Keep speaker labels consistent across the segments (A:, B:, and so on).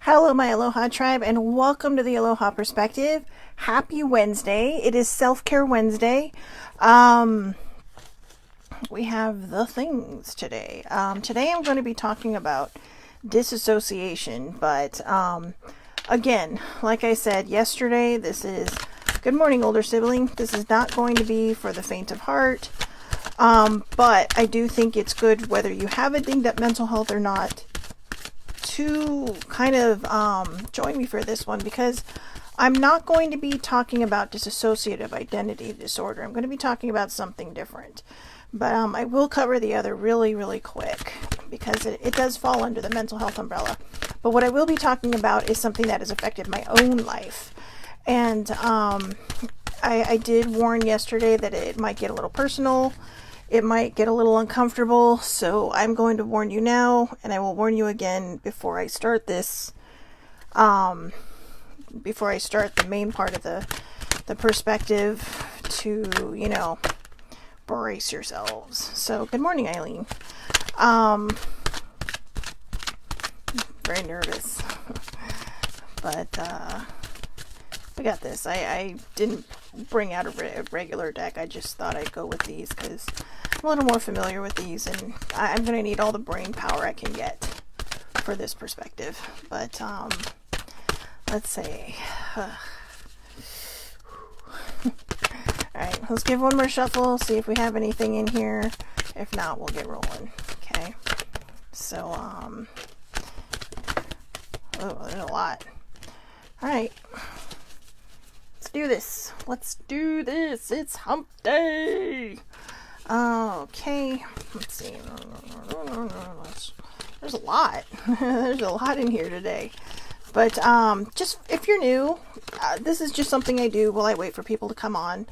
A: Hello, my Aloha tribe, and welcome to the Aloha Perspective. Happy Wednesday. It is Self-Care Wednesday. We have the things today. Today I'm going to be talking about disassociation, but again, like I said yesterday, this is good morning, older sibling. This is not going to be for the faint of heart, but I do think it's good whether you have a dinged up mental health or not to kind of join me for this one, because I'm not going to be talking about dissociative identity disorder. I'm going to be talking about something different. But I will cover the other really quick because it does fall under the mental health umbrella. But what I will be talking about is something that has affected my own life. And I did warn yesterday that it might get a little personal. It might get a little uncomfortable, so I'm going to warn you now, and I will warn you again before I start this, before I start the main part of the perspective, to, brace yourselves. So, good morning, Eileen. Very nervous, but we got this. I didn't bring out a regular deck. I just thought I'd go with these because I'm a little more familiar with these, and I'm going to need all the brain power I can get for this perspective. But let's see. Alright, let's give one more shuffle, see if we have anything in here. If not, we'll get rolling. Okay. So, oh, there's a lot. Alright. Let's do this. Let's do this. It's hump day. Okay. Let's see. There's a lot. There's a lot in here today. But just if you're new, this is just something I do while I wait for people to come on.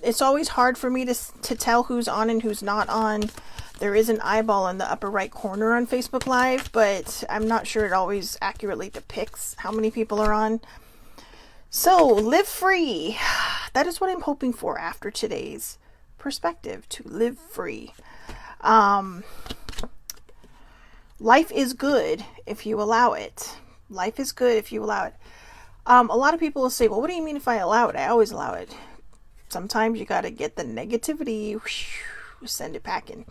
A: It's always hard for me to tell who's on and who's not on. There is an eyeball in the upper right corner on Facebook Live, but I'm not sure it always accurately depicts how many people are on. So, live free. That is what I'm hoping for after today's perspective, to live free. Life is good if you allow it. Life is good if you allow it. A lot of people will say, well, what do you mean if I allow it? I always allow it. Sometimes you got to get the negativity, send it packing,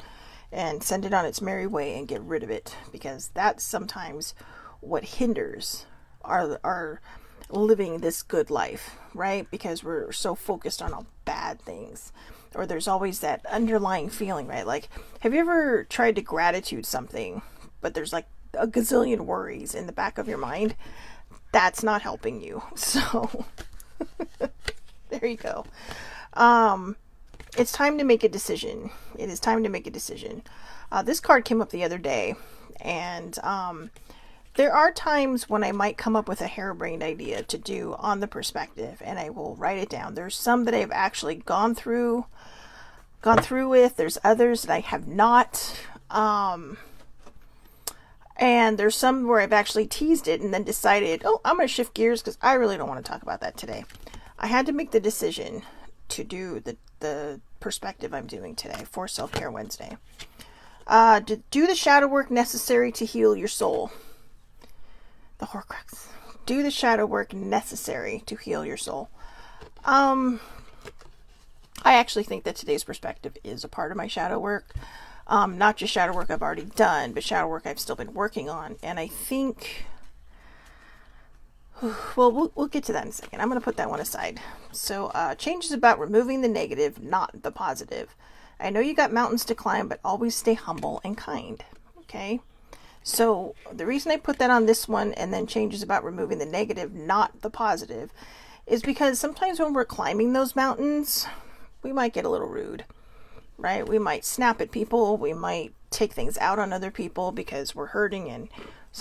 A: and send it on its merry way and get rid of it, because that's sometimes what hinders our living this good life, right? Because we're so focused on all bad things, or there's always that underlying feeling, right? Like, have you ever tried to gratitude something, but there's like a gazillion worries in the back of your mind? That's not helping you. So there you go. It's time to make a decision. It is time to make a decision. This card came up the other day, and there are times when I might come up with a harebrained idea to do on the perspective, and I will write it down. There's some that I've actually gone through with. There's others that I have not. And there's some where I've actually teased it and then decided, oh, I'm going to shift gears because I really don't want to talk about that today. I had to make the decision to do the perspective I'm doing today for Self-Care Wednesday. To do the shadow work necessary to heal your soul. The Horcrux. Do the shadow work necessary to heal your soul. I actually think that today's perspective is a part of my shadow work. Not just shadow work I've already done, but shadow work I've still been working on. And I think, well, we'll get to that in a second. I'm going to put that one aside. So, change is about removing the negative, not the positive. I know you got mountains to climb, but always stay humble and kind. Okay? So, the reason I put that on this one, and then change is about removing the negative, not the positive, is because sometimes when we're climbing those mountains, we might get a little rude. Right? We might snap at people. We might take things out on other people because we're hurting. And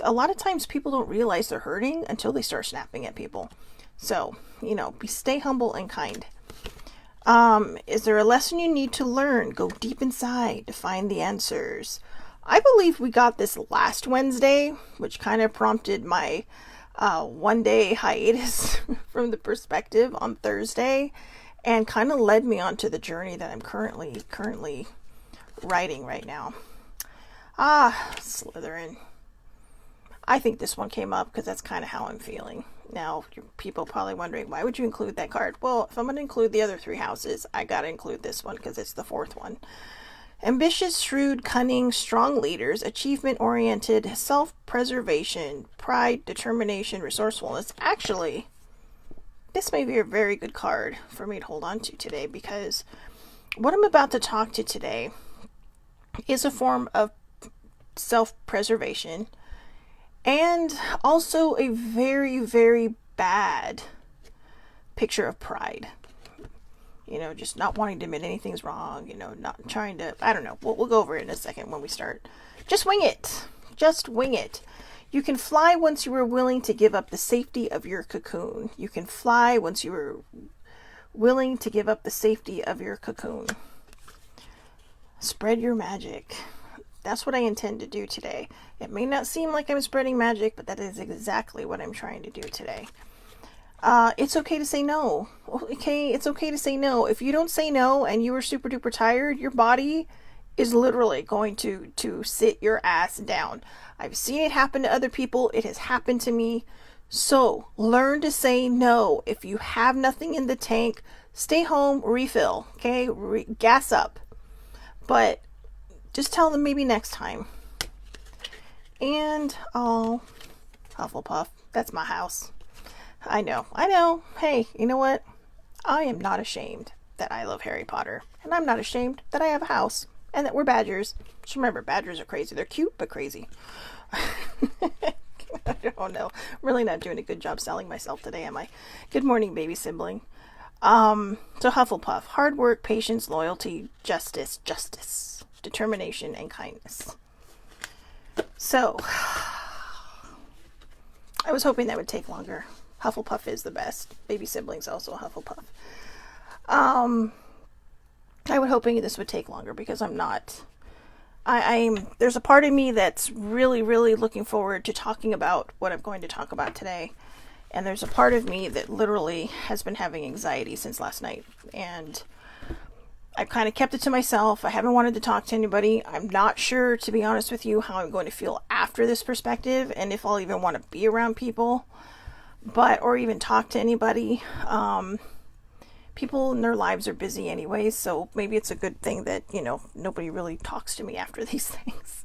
A: a lot of times people don't realize they're hurting until they start snapping at people. So, stay humble and kind. Is there a lesson you need to learn? Go deep inside to find the answers. I believe we got this last Wednesday, which kind of prompted my 1 day hiatus from the perspective on Thursday, and kind of led me onto the journey that I'm currently writing right now. Slytherin. I think this one came up because that's kind of how I'm feeling. Now, people probably wondering, why would you include that card? Well, if I'm going to include the other 3 houses, I got to include this one because it's the 4th one. Ambitious, shrewd, cunning, strong leaders, achievement-oriented, self-preservation, pride, determination, resourcefulness. Actually, this may be a very good card for me to hold on to today, because what I'm about to talk to today is a form of self-preservation and also a very, very bad picture of pride. You know, just not wanting to admit anything's wrong, you know, not trying to, I don't know. We'll go over it in a second when we start. Just wing it. Just wing it. You can fly once you are willing to give up the safety of your cocoon. You can fly once you are willing to give up the safety of your cocoon. Spread your magic. That's what I intend to do today. It may not seem like I'm spreading magic, but that is exactly what I'm trying to do today. It's okay to say no. Okay, it's okay to say no. If you don't say no and you are super duper tired, your body is literally going to sit your ass down. I've seen it happen to other people. It has happened to me. So learn to say no. If you have nothing in the tank, stay home, refill. Okay, gas up. But just tell them maybe next time. And Hufflepuff, that's my house. I know. Hey, you know what? I am not ashamed that I love Harry Potter. And I'm not ashamed that I have a house. And that we're badgers. Just remember, badgers are crazy. They're cute, but crazy. I don't know. I'm really not doing a good job selling myself today, am I? Good morning, baby sibling. So Hufflepuff. Hard work, patience, loyalty, justice, determination, and kindness. So, I was hoping that would take longer. Hufflepuff is the best. Baby sibling's also a Hufflepuff. I was hoping this would take longer because I'm not. There's a part of me that's really, really looking forward to talking about what I'm going to talk about today. And there's a part of me that literally has been having anxiety since last night. And I've kind of kept it to myself. I haven't wanted to talk to anybody. I'm not sure, to be honest with you, how I'm going to feel after this perspective and if I'll even want to be around people, or even talk to anybody. People in their lives are busy anyways, so maybe it's a good thing that, you know, nobody really talks to me after these things.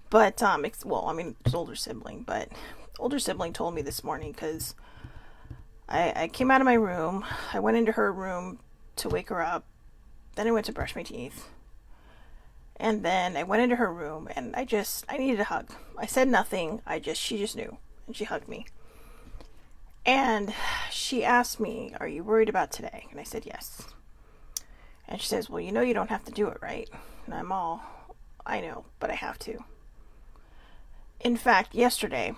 A: But, it's older sibling, but older sibling told me this morning because I came out of my room, I went into her room to wake her up, then I went to brush my teeth, and then I went into her room, and I needed a hug. I said nothing, she just knew, and she hugged me. And she asked me, "Are you worried about today?" And I said, "Yes." And she says, "Well, you know you don't have to do it, right?" And I'm all, "I know, but I have to." In fact, yesterday,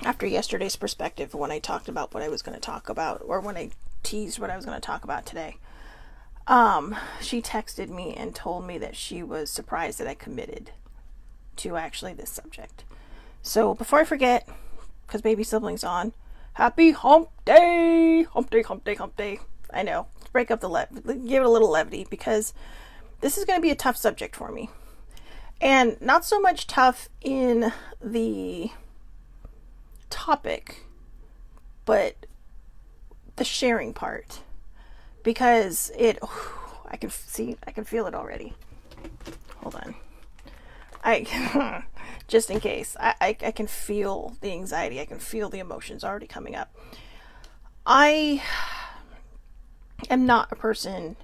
A: after yesterday's perspective, when I talked about what I was going to talk about, or when I teased what I was going to talk about today, she texted me and told me that she was surprised that I committed to actually this subject. So before I forget, because baby sibling's on, happy hump day! Hump day, hump day, hump day. I know. Let's break up give it a little levity, because this is going to be a tough subject for me. And not so much tough in the topic, but the sharing part. Because I can feel it already. Hold on. Just in case, I can feel the anxiety. I can feel the emotions already coming up. I am not a person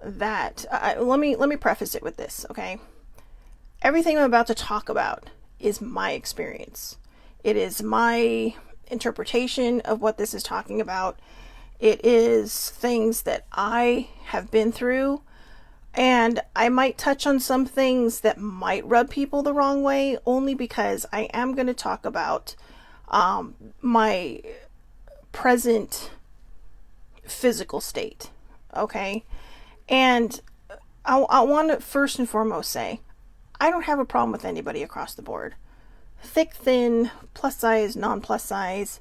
A: that, let me preface it with this, okay? Everything I'm about to talk about is my experience. It is my interpretation of what this is talking about. It is things that I have been through. And I might touch on some things that might rub people the wrong way, only because I am going to talk about my present physical state, okay? And I want to first and foremost say, I don't have a problem with anybody across the board. Thick, thin, plus size, non-plus size.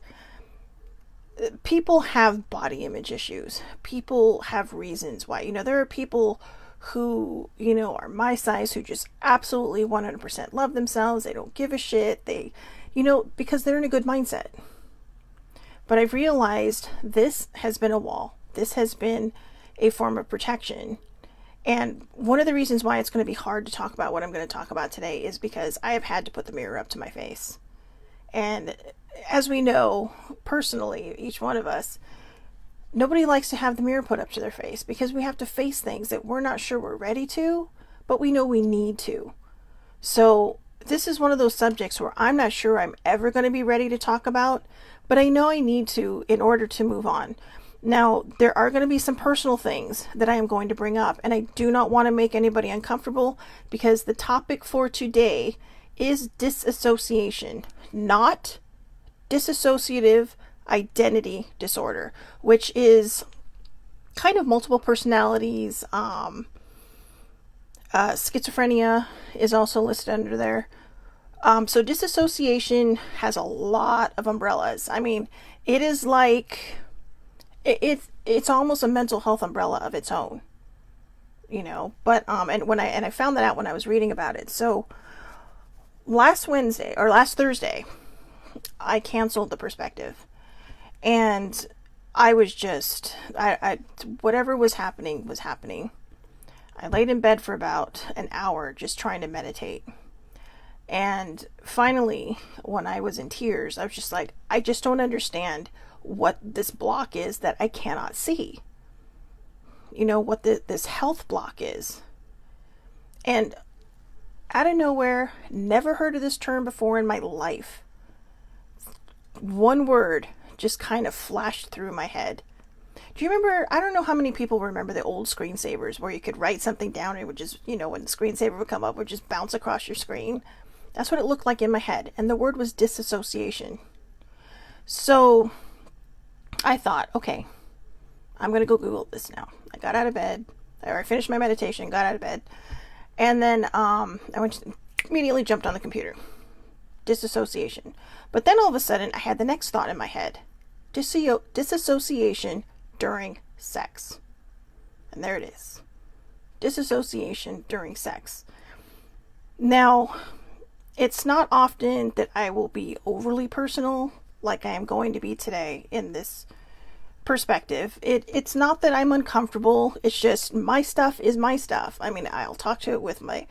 A: People have body image issues. People have reasons why. You know, there are people who, you know, are my size, who just absolutely 100% love themselves. They don't give a shit. They, you know, because they're in a good mindset. But I've realized this has been a wall. This has been a form of protection. And one of the reasons why it's going to be hard to talk about what I'm going to talk about today is because I have had to put the mirror up to my face. And as we know, personally, each one of us, nobody likes to have the mirror put up to their face because we have to face things that we're not sure we're ready to, but we know we need to. So this is one of those subjects where I'm not sure I'm ever going to be ready to talk about, but I know I need to in order to move on. Now, there are going to be some personal things that I am going to bring up, and I do not want to make anybody uncomfortable because the topic for today is disassociation, not dissociative identity disorder, which is kind of multiple personalities. Schizophrenia is also listed under there. So disassociation has a lot of umbrellas. I mean, it is like it's almost a mental health umbrella of its own, you know. But and I found that out when I was reading about it. So last Thursday, I canceled the perspective. And I was just, I whatever was happening was happening. I laid in bed for about an hour just trying to meditate. And finally, when I was in tears, I was just like, I just don't understand what this block is that I cannot see. You know, what this health block is. And out of nowhere, never heard of this term before in my life. One word just kind of flashed through my head. Do you remember, I don't know how many people remember the old screensavers where you could write something down and it would just, you know, when the screensaver would come up, it would just bounce across your screen. That's what it looked like in my head. And the word was disassociation. So I thought, okay, I'm going to go Google this now. I got out of bed, or I finished my meditation, got out of bed. And then immediately jumped on the computer. Disassociation. But then all of a sudden I had the next thought in my head. Disassociation during sex. And there it is. Disassociation during sex. Now, it's not often that I will be overly personal like I am going to be today in this perspective. It's not that I'm uncomfortable. It's just my stuff is my stuff. I mean, I'll talk to it with my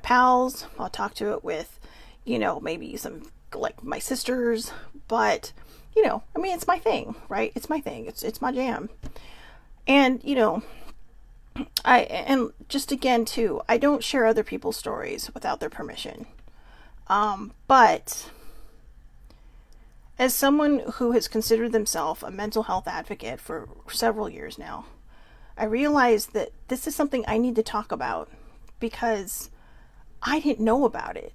A: pals. I'll talk to it with, you know, maybe some like my sisters, but you know, I mean, it's my thing, right? It's my thing. It's my jam. And, you know, and just again too, I don't share other people's stories without their permission. But as someone who has considered themselves a mental health advocate for several years now, I realized that this is something I need to talk about because I didn't know about it.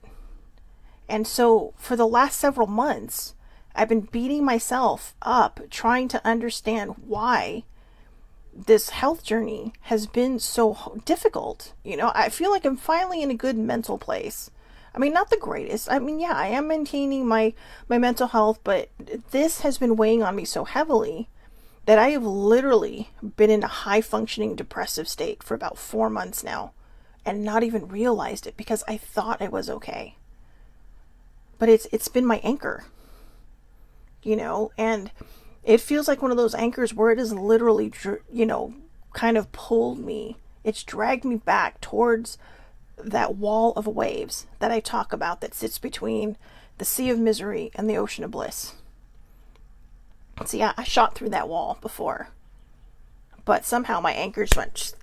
A: And so for the last several months, I've been beating myself up trying to understand why this health journey has been so difficult. You know, I feel like I'm finally in a good mental place. I mean, not the greatest. I mean, yeah, I am maintaining my mental health, but this has been weighing on me so heavily that I have literally been in a high functioning depressive state for about 4 months now and not even realized it because I thought I was okay. But it's been my anchor, you know, and it feels like one of those anchors where it has literally, you know, kind of pulled me. It's dragged me back towards that wall of waves that I talk about that sits between the sea of misery and the ocean of bliss. See, I shot through that wall before, but somehow my anchors went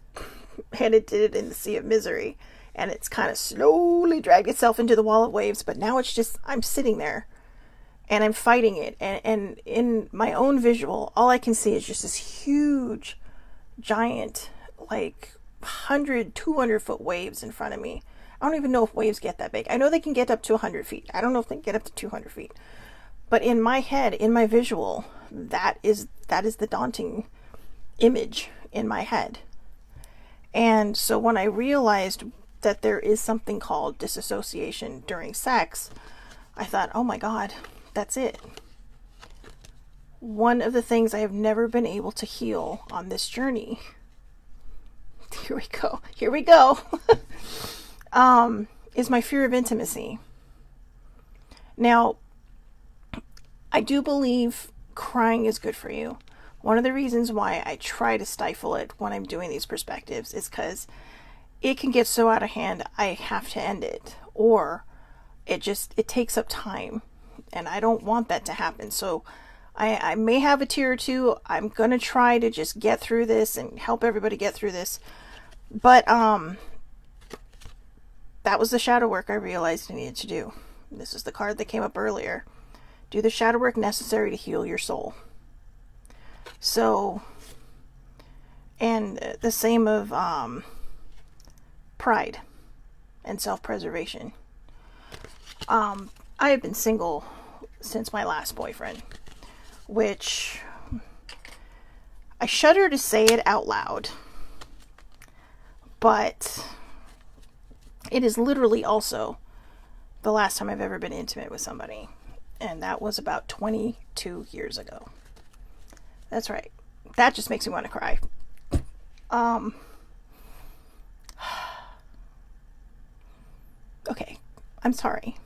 A: and it did it in the sea of misery. And it's kind of slowly dragged itself into the wall of waves. But now it's just, I'm sitting there and I'm fighting it. And in my own visual, all I can see is just this huge, giant, like 100, 200 foot waves in front of me. I don't even know if waves get that big. I know they can get up to 100 feet. I don't know if they can get up to 200 feet. But in my head, in my visual, that is the daunting image in my head. And so when I realized that there is something called disassociation during sex, I thought, oh my God, that's it. One of the things I have never been able to heal on this journey. Here we go. Is my fear of intimacy. Now, I do believe crying is good for you. One of the reasons why I try to stifle it when I'm doing these perspectives is because it can get so out of hand, I have to end it. Or it takes up time. And I don't want that to happen. So I may have a tear or two. I'm going to try to just get through this and help everybody get through this. But that was the shadow work I realized I needed to do. This is the card that came up earlier. Do the shadow work necessary to heal your soul. So, and the same of pride and self-preservation. I have been single since my last boyfriend, which I shudder to say it out loud, but it is literally also the last time I've ever been intimate with somebody, and that was about 22 years ago. That's right. That just makes me want to cry. Okay, I'm sorry.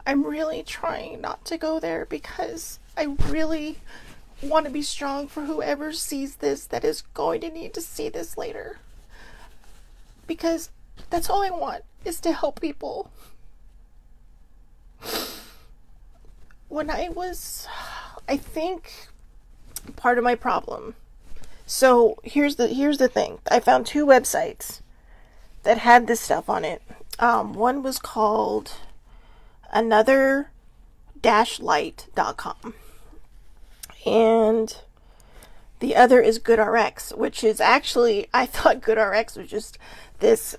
A: I'm really trying not to go there because I really want to be strong for whoever sees this that is going to need to see this later. Because that's all I want, is to help people. When I think part of my problem. So here's the thing. I found 2 websites that had this stuff on it. One was called another-light.com. And the other is GoodRx, which is actually, I thought GoodRx was just this,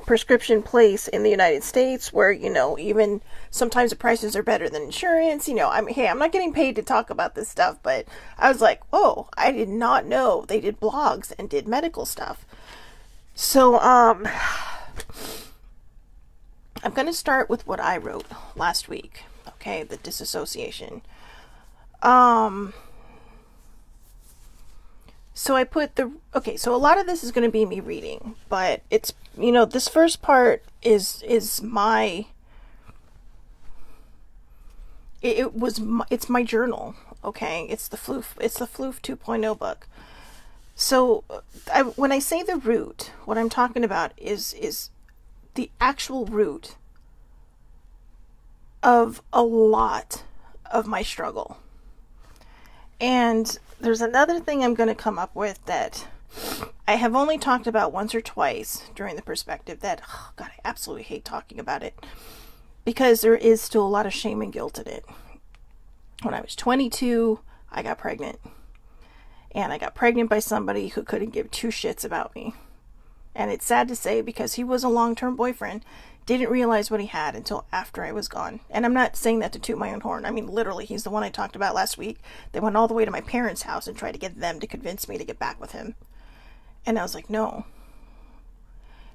A: prescription place in the United States where, even sometimes the prices are better than insurance. I'm not getting paid to talk about this stuff, but I was like, oh, I did not know they did blogs and did medical stuff. So, I'm going to start with what I wrote last week. Okay, the disassociation. So I put so a lot of this is going to be me reading, but it's, this first part is it's my journal. Okay. It's the Floof 2.0 book. So when I say the root, what I'm talking about is the actual root of a lot of my struggle. And there's another thing I'm going to come up with that I have only talked about once or twice during the perspective that, oh God, I absolutely hate talking about it because there is still a lot of shame and guilt in it. When I was 22, I got pregnant. And I got pregnant by somebody who couldn't give 2 shits about me. And it's sad to say because he was a long-term boyfriend, didn't realize what he had until after I was gone. And I'm not saying that to toot my own horn. I mean, literally, he's the one I talked about last week. They went all the way to my parents' house and tried to get them to convince me to get back with him. And I was like, no.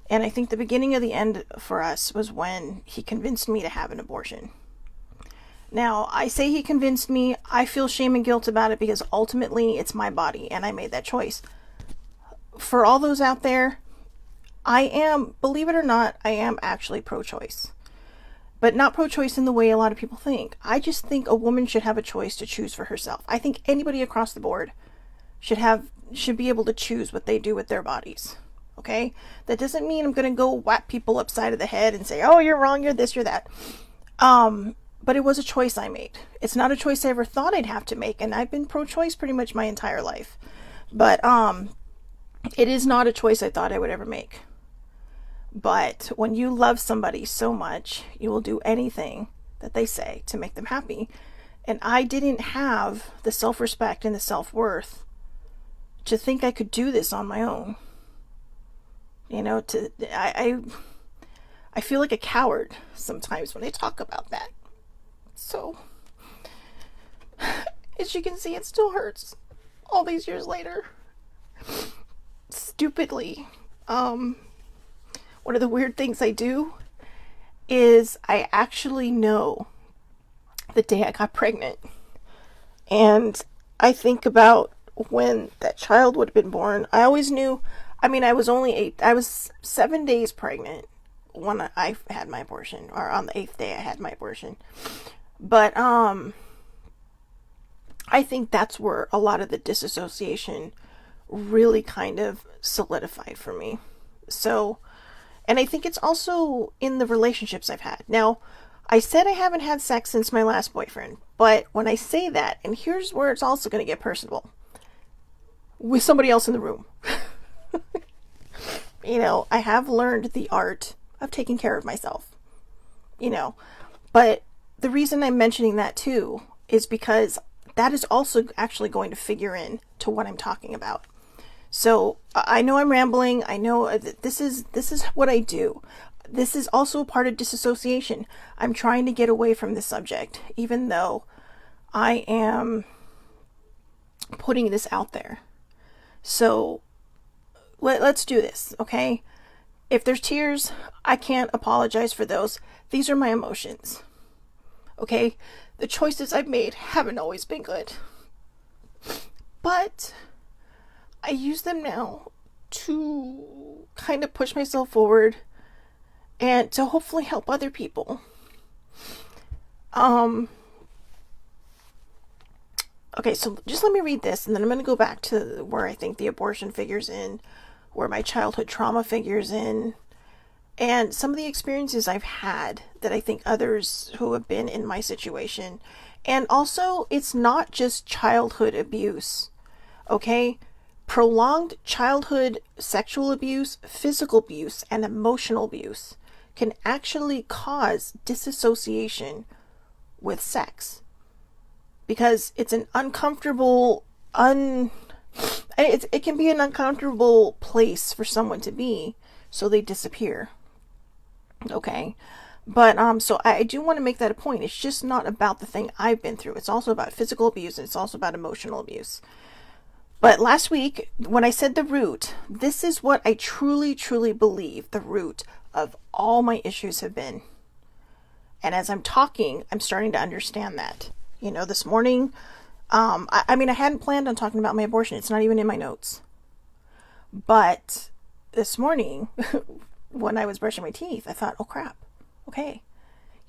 A: And I think the beginning of the end for us was when he convinced me to have an abortion. Now, I say he convinced me. I feel shame and guilt about it because ultimately it's my body and I made that choice. For all those out there, I am, believe it or not, I am actually pro-choice. But not pro-choice in the way a lot of people think. I just think a woman should have a choice to choose for herself. I think anybody across the board should be able to choose what they do with their bodies. Okay? That doesn't mean I'm going to go whack people upside of the head and say, oh, you're wrong, you're this, you're that. But it was a choice I made. It's not a choice I ever thought I'd have to make, and I've been pro-choice pretty much my entire life. But it is not a choice I thought I would ever make. But when you love somebody so much, you will do anything that they say to make them happy. And I didn't have the self-respect and the self-worth to think I could do this on my own. I feel like a coward sometimes when I talk about that. So, as you can see, it still hurts all these years later. Stupidly. One of the weird things I do is I actually know the day I got pregnant. And I think about when that child would have been born. I always knew, I mean, I was 7 days pregnant when I had my abortion, or on the 8th day I had my abortion. But, I think that's where a lot of the disassociation really kind of solidified for me. So, and I think it's also in the relationships I've had. Now, I said I haven't had sex since my last boyfriend, but when I say that, and here's where it's also going to get personal, with somebody else in the room. I have learned the art of taking care of myself, but the reason I'm mentioning that too is because that is also actually going to figure in to what I'm talking about. So I know I'm rambling. I know this is what I do. This is also a part of disassociation. I'm trying to get away from this subject, even though I am putting this out there. So let's do this, okay? If there's tears, I can't apologize for those. These are my emotions, okay? The choices I've made haven't always been good. But I use them now to kind of push myself forward and to hopefully help other people. Okay, so just let me read this, and then I'm going to go back to where I think the abortion figures in, where my childhood trauma figures in, and some of the experiences I've had that I think others who have been in my situation. And also, it's not just childhood abuse, okay? Prolonged childhood sexual abuse, physical abuse, and emotional abuse can actually cause disassociation with sex. Because it's an uncomfortable, it can be an uncomfortable place for someone to be, so they disappear. Okay? But, so I do want to make that a point. It's just not about the thing I've been through. It's also about physical abuse, and it's also about emotional abuse. But last week, when I said the root, this is what I truly, truly believe the root of all my issues have been. And as I'm talking, I'm starting to understand that. This morning, I hadn't planned on talking about my abortion. It's not even in my notes. But this morning, when I was brushing my teeth, I thought, oh crap, okay.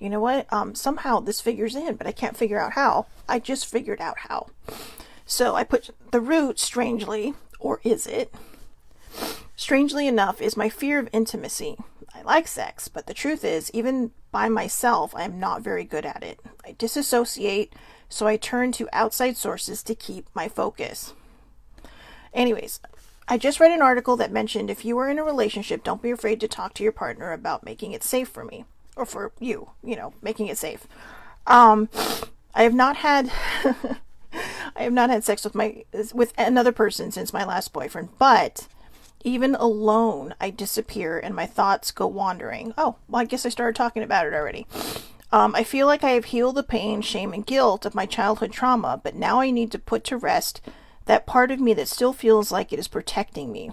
A: You know what? Somehow this figures in, but I can't figure out how. I just figured out how. So I put the root, strangely, or is it? Strangely enough, is my fear of intimacy. I like sex, but the truth is, even by myself, I am not very good at it. I disassociate, so I turn to outside sources to keep my focus. Anyways, I just read an article that mentioned if you are in a relationship, don't be afraid to talk to your partner about making it safe for me. Or for you, making it safe. I have not had I have not had sex with another person since my last boyfriend, but even alone, I disappear and my thoughts go wandering. Oh, well, I guess I started talking about it already. I feel like I have healed the pain, shame, and guilt of my childhood trauma, but now I need to put to rest that part of me that still feels like it is protecting me.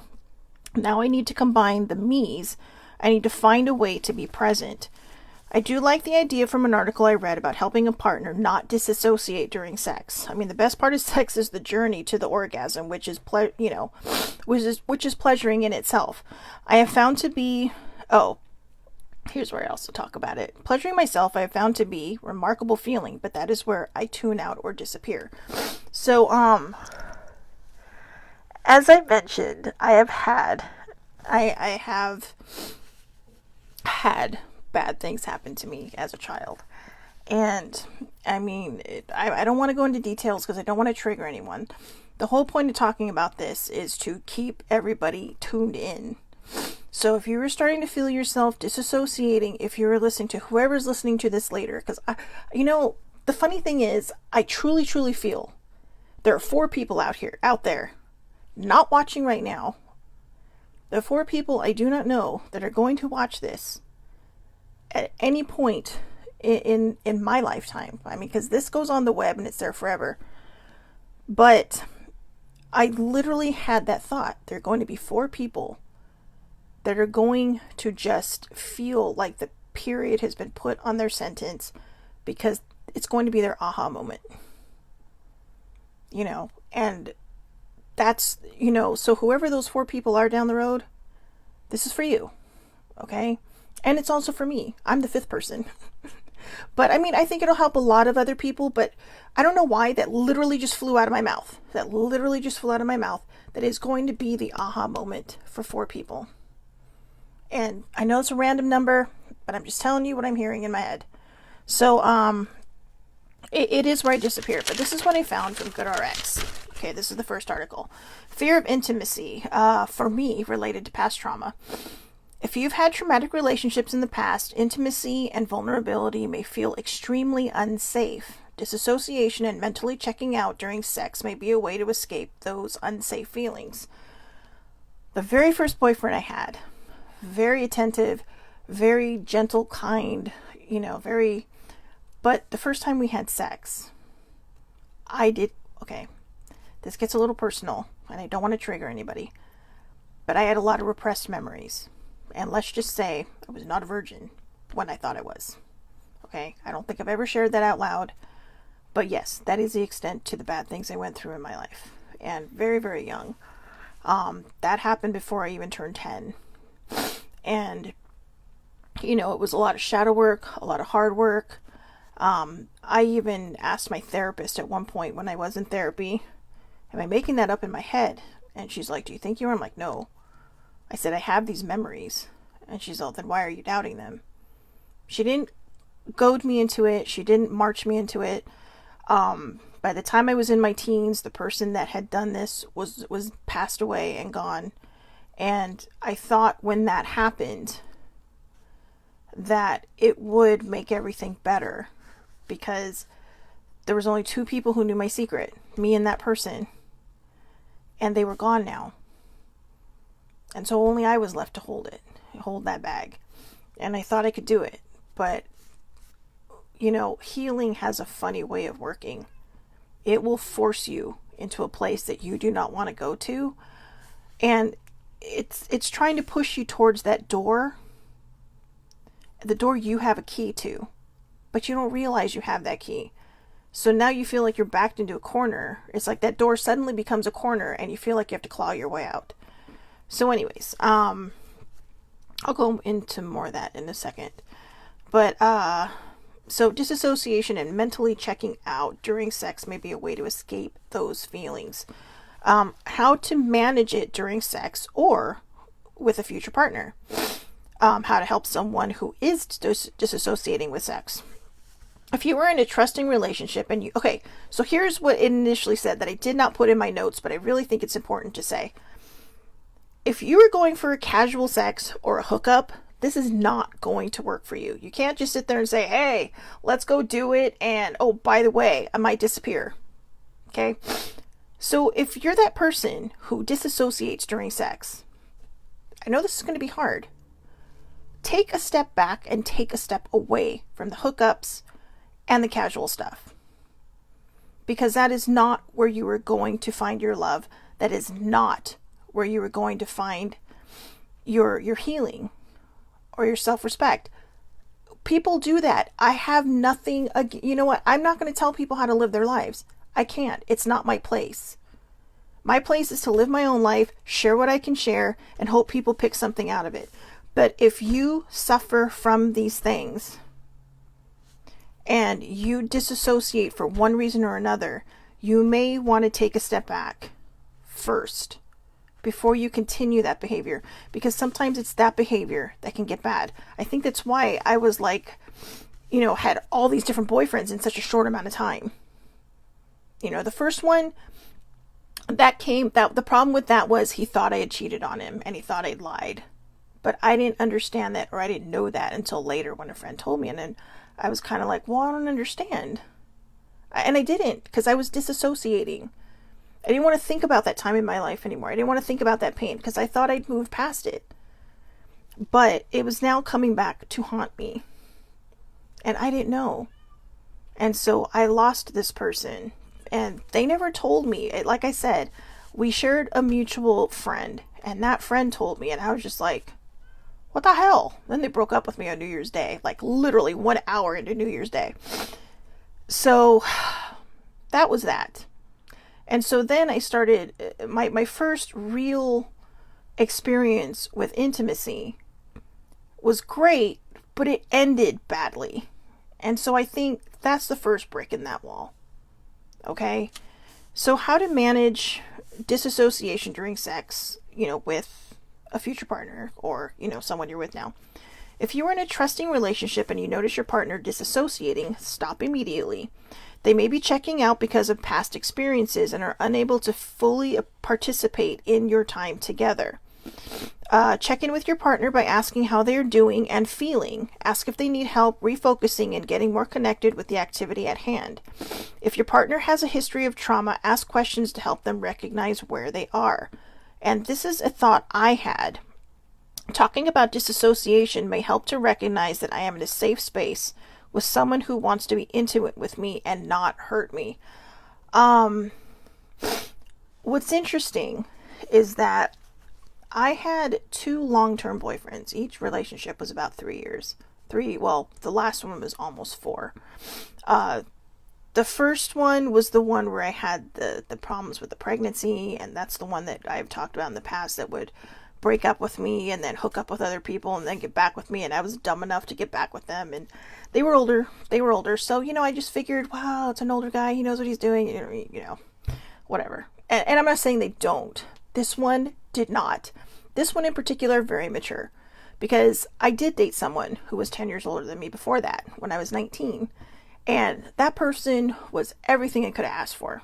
A: Now I need to combine the me's. I need to find a way to be present. I do like the idea from an article I read about helping a partner not disassociate during sex. I mean, the best part of sex is the journey to the orgasm, which is which is pleasuring in itself. I have found to be here's where I also talk about it. Pleasuring myself, I have found to be a remarkable feeling, but that is where I tune out or disappear. So, as I mentioned, I have had bad things happen to me as a child. And I mean, I don't want to go into details because I don't want to trigger anyone. The whole point of talking about this is to keep everybody tuned in. So if you were starting to feel yourself disassociating, if you were listening to whoever's listening to this later, because the funny thing is, I truly, truly feel there are 4 people out there, not watching right now. There are 4 people I do not know that are going to watch this at any point in my lifetime. I mean, because this goes on the web and it's there forever. But I literally had that thought. There are going to be 4 people that are going to just feel like the period has been put on their sentence because it's going to be their aha moment. and that's, so whoever those 4 people are down the road, this is for you. Okay. And it's also for me. I'm the 5th person. But I mean, I think it'll help a lot of other people, but I don't know why that literally just flew out of my mouth. That is going to be the aha moment for 4 people. And I know it's a random number, but I'm just telling you what I'm hearing in my head. So, it is where I disappeared, but this is what I found from GoodRx. Okay, this is the first article. Fear of intimacy, for me, related to past trauma. If you've had traumatic relationships in the past, intimacy and vulnerability may feel extremely unsafe. Disassociation and mentally checking out during sex may be a way to escape those unsafe feelings. The very first boyfriend I had, very attentive, very gentle, kind, but the first time we had sex, okay, this gets a little personal, and I don't want to trigger anybody, but I had a lot of repressed memories. And let's just say I was not a virgin when I thought I was. Okay? I don't think I've ever shared that out loud. But yes, that is the extent to the bad things I went through in my life. And very, very young. That happened before I even turned 10. And, it was a lot of shadow work, a lot of hard work. I even asked my therapist at one point when I was in therapy, am I making that up in my head? And she's like, do you think you are? I'm like, no. I said, I have these memories. And she's like, then why are you doubting them? She didn't goad me into it. She didn't march me into it. By the time I was in my teens, the person that had done this was passed away and gone. And I thought when that happened that it would make everything better, because there was only 2 people who knew my secret, me and that person. And they were gone now. And so only I was left to hold that bag. And I thought I could do it. But, healing has a funny way of working. It will force you into a place that you do not want to go to. And it's trying to push you towards that door. The door you have a key to. But you don't realize you have that key. So now you feel like you're backed into a corner. It's like that door suddenly becomes a corner and you feel like you have to claw your way out. So anyways, I'll go into more of that in a second. But, so disassociation and mentally checking out during sex may be a way to escape those feelings. How to manage it during sex or with a future partner. How to help someone who is disassociating with sex. If you were in a trusting relationship and okay, so here's what it initially said that I did not put in my notes, but I really think it's important to say. If you are going for a casual sex or a hookup, this is not going to work for you. You can't just sit there and say, hey, let's go do it. And, oh, by the way, I might disappear. Okay. So if you're that person who disassociates during sex, I know this is going to be hard. Take a step back and take a step away from the hookups and the casual stuff. Because that is not where you are going to find your love. That is not where you are going to find your healing or your self-respect. People do that. I have nothing, you know what? I'm not going to tell people how to live their lives. I can't. It's not my place. My place is to live my own life, share what I can share, and hope people pick something out of it. But if you suffer from these things and you disassociate for one reason or another, you may want to take a step back first before you continue that behavior, because sometimes it's that behavior that can get bad. I think that's why I was like, had all these different boyfriends in such a short amount of time. The first one the problem with that was he thought I had cheated on him and he thought I'd lied. But I didn't understand that, or I didn't know that until later when a friend told me. And then I was kind of like, well, I don't understand. And I didn't, because I was disassociating. I didn't want to think about that time in my life anymore. I didn't want to think about that pain because I thought I'd moved past it. But it was now coming back to haunt me. And I didn't know. And so I lost this person. And they never told me. Like I said, we shared a mutual friend. And that friend told me. And I was just like, what the hell? Then they broke up with me on New Year's Day. Like literally 1 hour into New Year's Day. So that was that. And so then I started my first real experience with intimacy was great, but it ended badly. And so I think that's the first brick in that wall. Okay? So how to manage disassociation during sex, with a future partner or, someone you're with now. If you are in a trusting relationship and you notice your partner disassociating, stop immediately. They may be checking out because of past experiences and are unable to fully participate in your time together. Check in with your partner by asking how they are doing and feeling. Ask if they need help refocusing and getting more connected with the activity at hand. If your partner has a history of trauma, ask questions to help them recognize where they are. And this is a thought I had. Talking about disassociation may help to recognize that I am in a safe space with someone who wants to be intimate with me and not hurt me. What's interesting is that I had 2 long-term boyfriends. Each relationship was about 3 years. The last one was almost 4. The first one was the one where I had the problems with the pregnancy, and that's the one that I've talked about in the past that would break up with me and then hook up with other people and then get back with me, and I was dumb enough to get back with them, and they were older. So, I just figured, wow, it's an older guy, he knows what he's doing, whatever. And I'm not saying they don't. This one did not. This one in particular, very mature. Because I did date someone who was 10 years older than me before that, when I was 19. And that person was everything I could have asked for.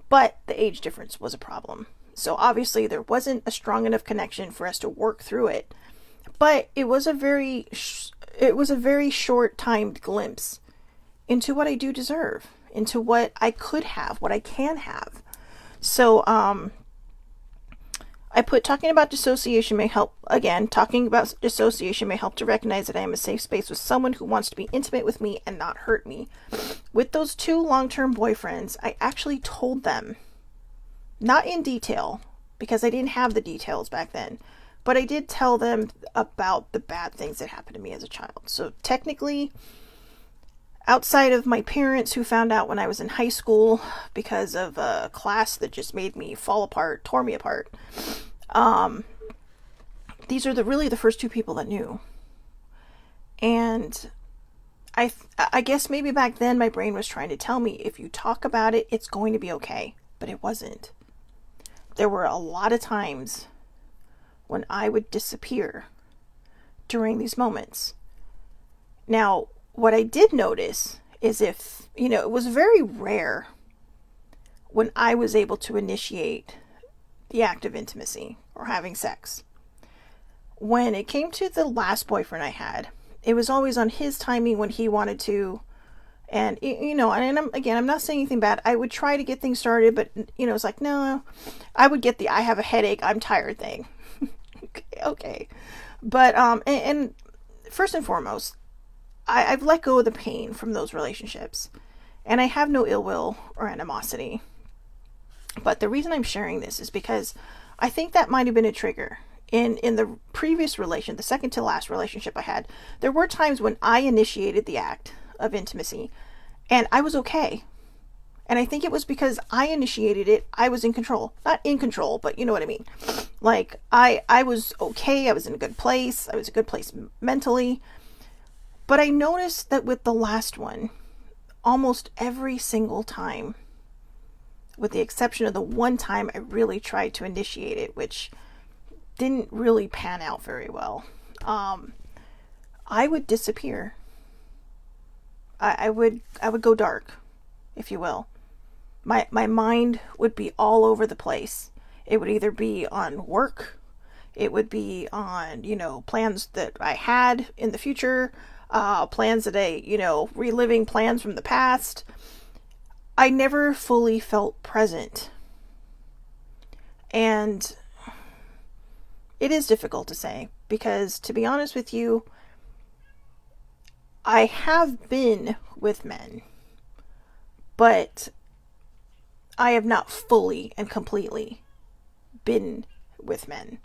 A: But the age difference was a problem. So obviously there wasn't a strong enough connection for us to work through it. But it was a very short-timed glimpse into what I do deserve, into what I could have, what I can have. So, I put talking about dissociation may help to recognize that I am a safe space with someone who wants to be intimate with me and not hurt me. With those 2 long-term boyfriends, I actually told them, not in detail, because I didn't have the details back then, but I did tell them about the bad things that happened to me as a child. So technically, outside of my parents who found out when I was in high school because of a class that just made me fall apart, tore me apart, these are really the first 2 people that knew. And I guess maybe back then my brain was trying to tell me, if you talk about it, it's going to be okay. But it wasn't. There were a lot of times when I would disappear during these moments. Now, what I did notice is it was very rare when I was able to initiate the act of intimacy or having sex. When it came to the last boyfriend I had, it was always on his timing when he wanted to. And, I'm not saying anything bad. I would try to get things started, but, it's like, no, I would get the I have a headache, I'm tired thing. Okay. But, and first and foremost, I've let go of the pain from those relationships, and I have no ill will or animosity. But the reason I'm sharing this is because I think that might have been a trigger. In the previous the second to last relationship I had, there were times when I initiated the act of intimacy, and I was okay. And I think it was because I initiated it. I was in control. Not in control, but you know what I mean. Like, I was okay. I was in a good place. I was in a good place mentally. But I noticed that with the last one, almost every single time, with the exception of the one time I really tried to initiate it, which didn't really pan out very well, I would disappear. I would go dark, if you will. My mind would be all over the place. It would either be on work, it would be on, plans that I had in the future, plans that reliving plans from the past. I never fully felt present. And it is difficult to say, because to be honest with you, I have been with men, but I have not fully and completely been with men.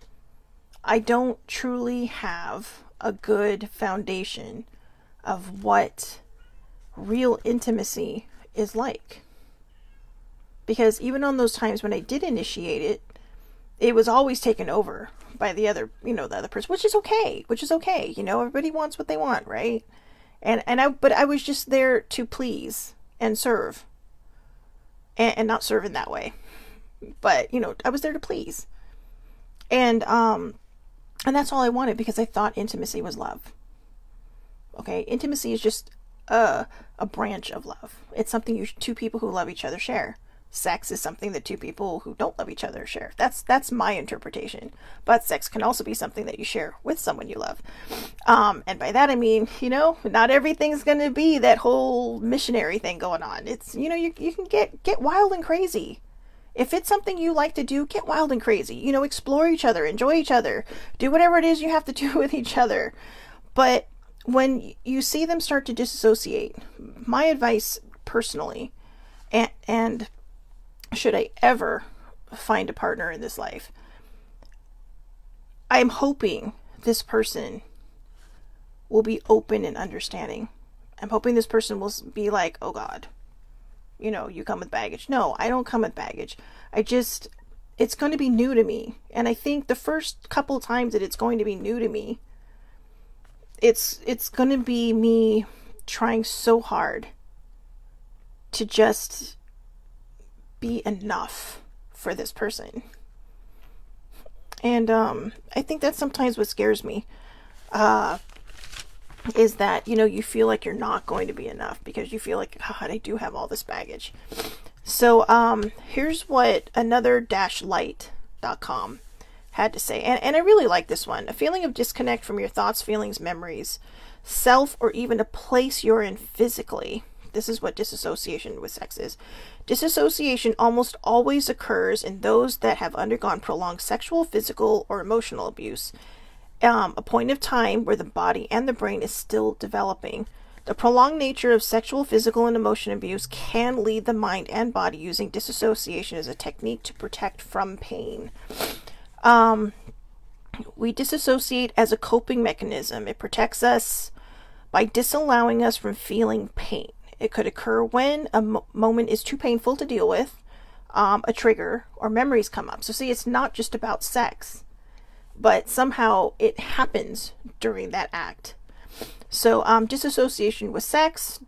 A: I don't truly have a good foundation of what real intimacy is like. Because even on those times when I did initiate it, it was always taken over by the other, the other person, which is okay, everybody wants what they want, right? But I was just there to please and serve, and not serve in that way, but I was there to please, and that's all I wanted, because I thought intimacy was love. Okay, intimacy is just a branch of love. It's something two people who love each other share. Sex is something that two people who don't love each other share. That's my interpretation. But sex can also be something that you share with someone you love. And by that I mean, not everything's going to be that whole missionary thing going on. It's, you can get wild and crazy. If it's something you like to do, get wild and crazy. Explore each other, enjoy each other, do whatever it is you have to do with each other. But when you see them start to disassociate, my advice personally, and should I ever find a partner in this life, I'm hoping this person will be open and understanding. I'm hoping this person will be like, oh God, you come with baggage. No, I don't come with baggage. It's going to be new to me. And I think the first couple times that it's going to be new to me, it's going to be me trying so hard to just be enough for this person. And I think that's sometimes what scares me, is that you feel like you're not going to be enough, because you feel like, God, I do have all this baggage. So here's what another-light.com had to say, and I really like this one. A feeling of disconnect from your thoughts, feelings, memories, self, or even a place you're in physically. This is what disassociation with sex is. Disassociation almost always occurs in those that have undergone prolonged sexual, physical, or emotional abuse. A point of time where the body and the brain is still developing. The prolonged nature of sexual, physical, and emotional abuse can lead the mind and body using disassociation as a technique to protect from pain. We disassociate as a coping mechanism. It protects us by disallowing us from feeling pain. It could occur when a moment is too painful to deal with, a trigger, or memories come up. So see, it's not just about sex, but somehow it happens during that act. So disassociation with sex,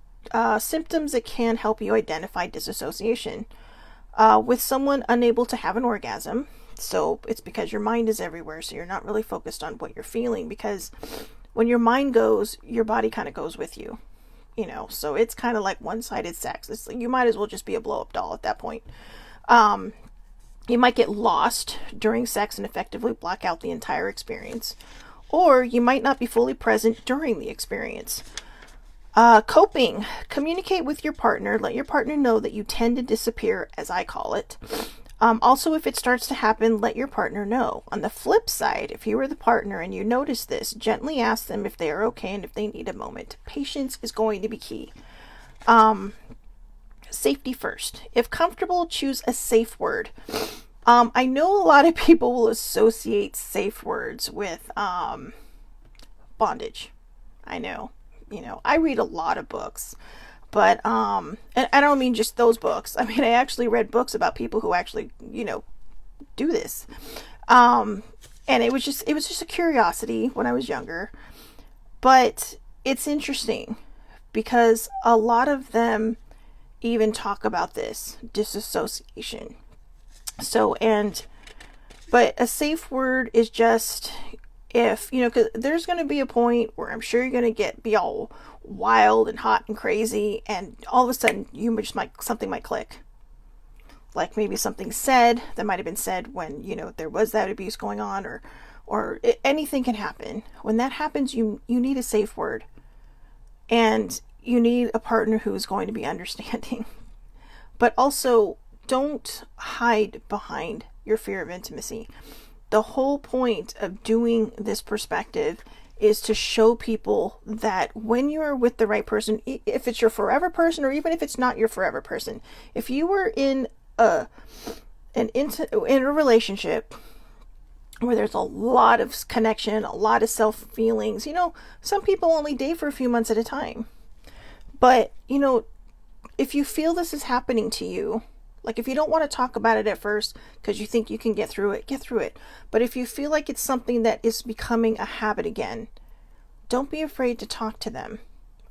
A: symptoms that can help you identify disassociation. With someone unable to have an orgasm, so it's because your mind is everywhere, so you're not really focused on what you're feeling, because when your mind goes, your body kind of goes with you. So it's kind of like one-sided sex. It's like, you might as well just be a blow-up doll at that point. You might get lost during sex and effectively block out the entire experience. Or you might not be fully present during the experience. Coping. Communicate with your partner. Let your partner know that you tend to disappear, as I call it. Also, if it starts to happen, let your partner know. On the flip side, if you were the partner and you notice this, gently ask them if they are okay and if they need a moment. Patience is going to be key. Safety first. If comfortable, choose a safe word. I know a lot of people will associate safe words with bondage. I know. I read a lot of books. But, and I don't mean just those books. I mean, I actually read books about people who actually, do this. And it was just a curiosity when I was younger. But it's interesting because a lot of them even talk about this disassociation. But a safe word is just, if, because there's going to be a point where I'm sure you're going to be all wild and hot and crazy, and all of a sudden something might click. Like maybe something said that might have been said when, there was that abuse going on, or anything can happen. When that happens, you need a safe word, and you need a partner who is going to be understanding. But also, don't hide behind your fear of intimacy. The whole point of doing this perspective is to show people that when you are with the right person, if it's your forever person or even if it's not your forever person, if you were in a relationship where there's a lot of connection, a lot of self feelings, some people only date for a few months at a time. But, if you feel this is happening to you, Like, if you don't want to talk about it at first because you think you can get through it, get through it. But if you feel like it's something that is becoming a habit again, don't be afraid to talk to them.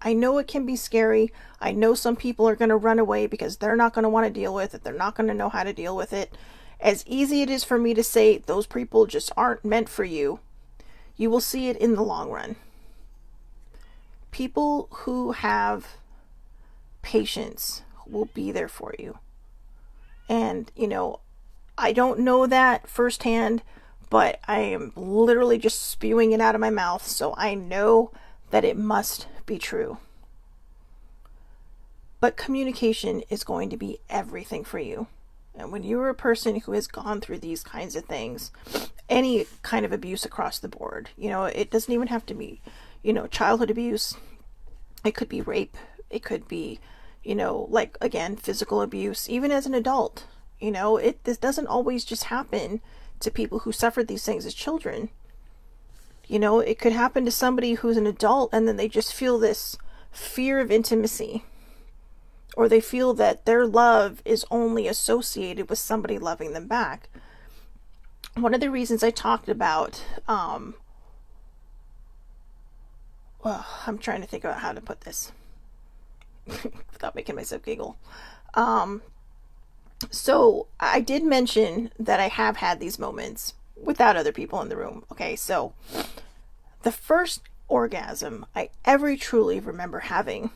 A: I know it can be scary. I know some people are going to run away because they're not going to want to deal with it. They're not going to know how to deal with it. As easy it is for me to say those people just aren't meant for you, you will see it in the long run. People who have patience will be there for you. And, I don't know that firsthand, but I am literally just spewing it out of my mouth, so I know that it must be true. But communication is going to be everything for you. And when you're a person who has gone through these kinds of things, any kind of abuse across the board, it doesn't even have to be, childhood abuse. It could be rape. It could be, again, physical abuse, even as an adult. This doesn't always just happen to people who suffered these things as children. It could happen to somebody who's an adult and then they just feel this fear of intimacy, or they feel that their love is only associated with somebody loving them back. One of the reasons I talked about, I'm trying to think about how to put this without making myself giggle. So I did mention that I have had these moments without other people in the room. Okay, so the first orgasm I ever truly remember having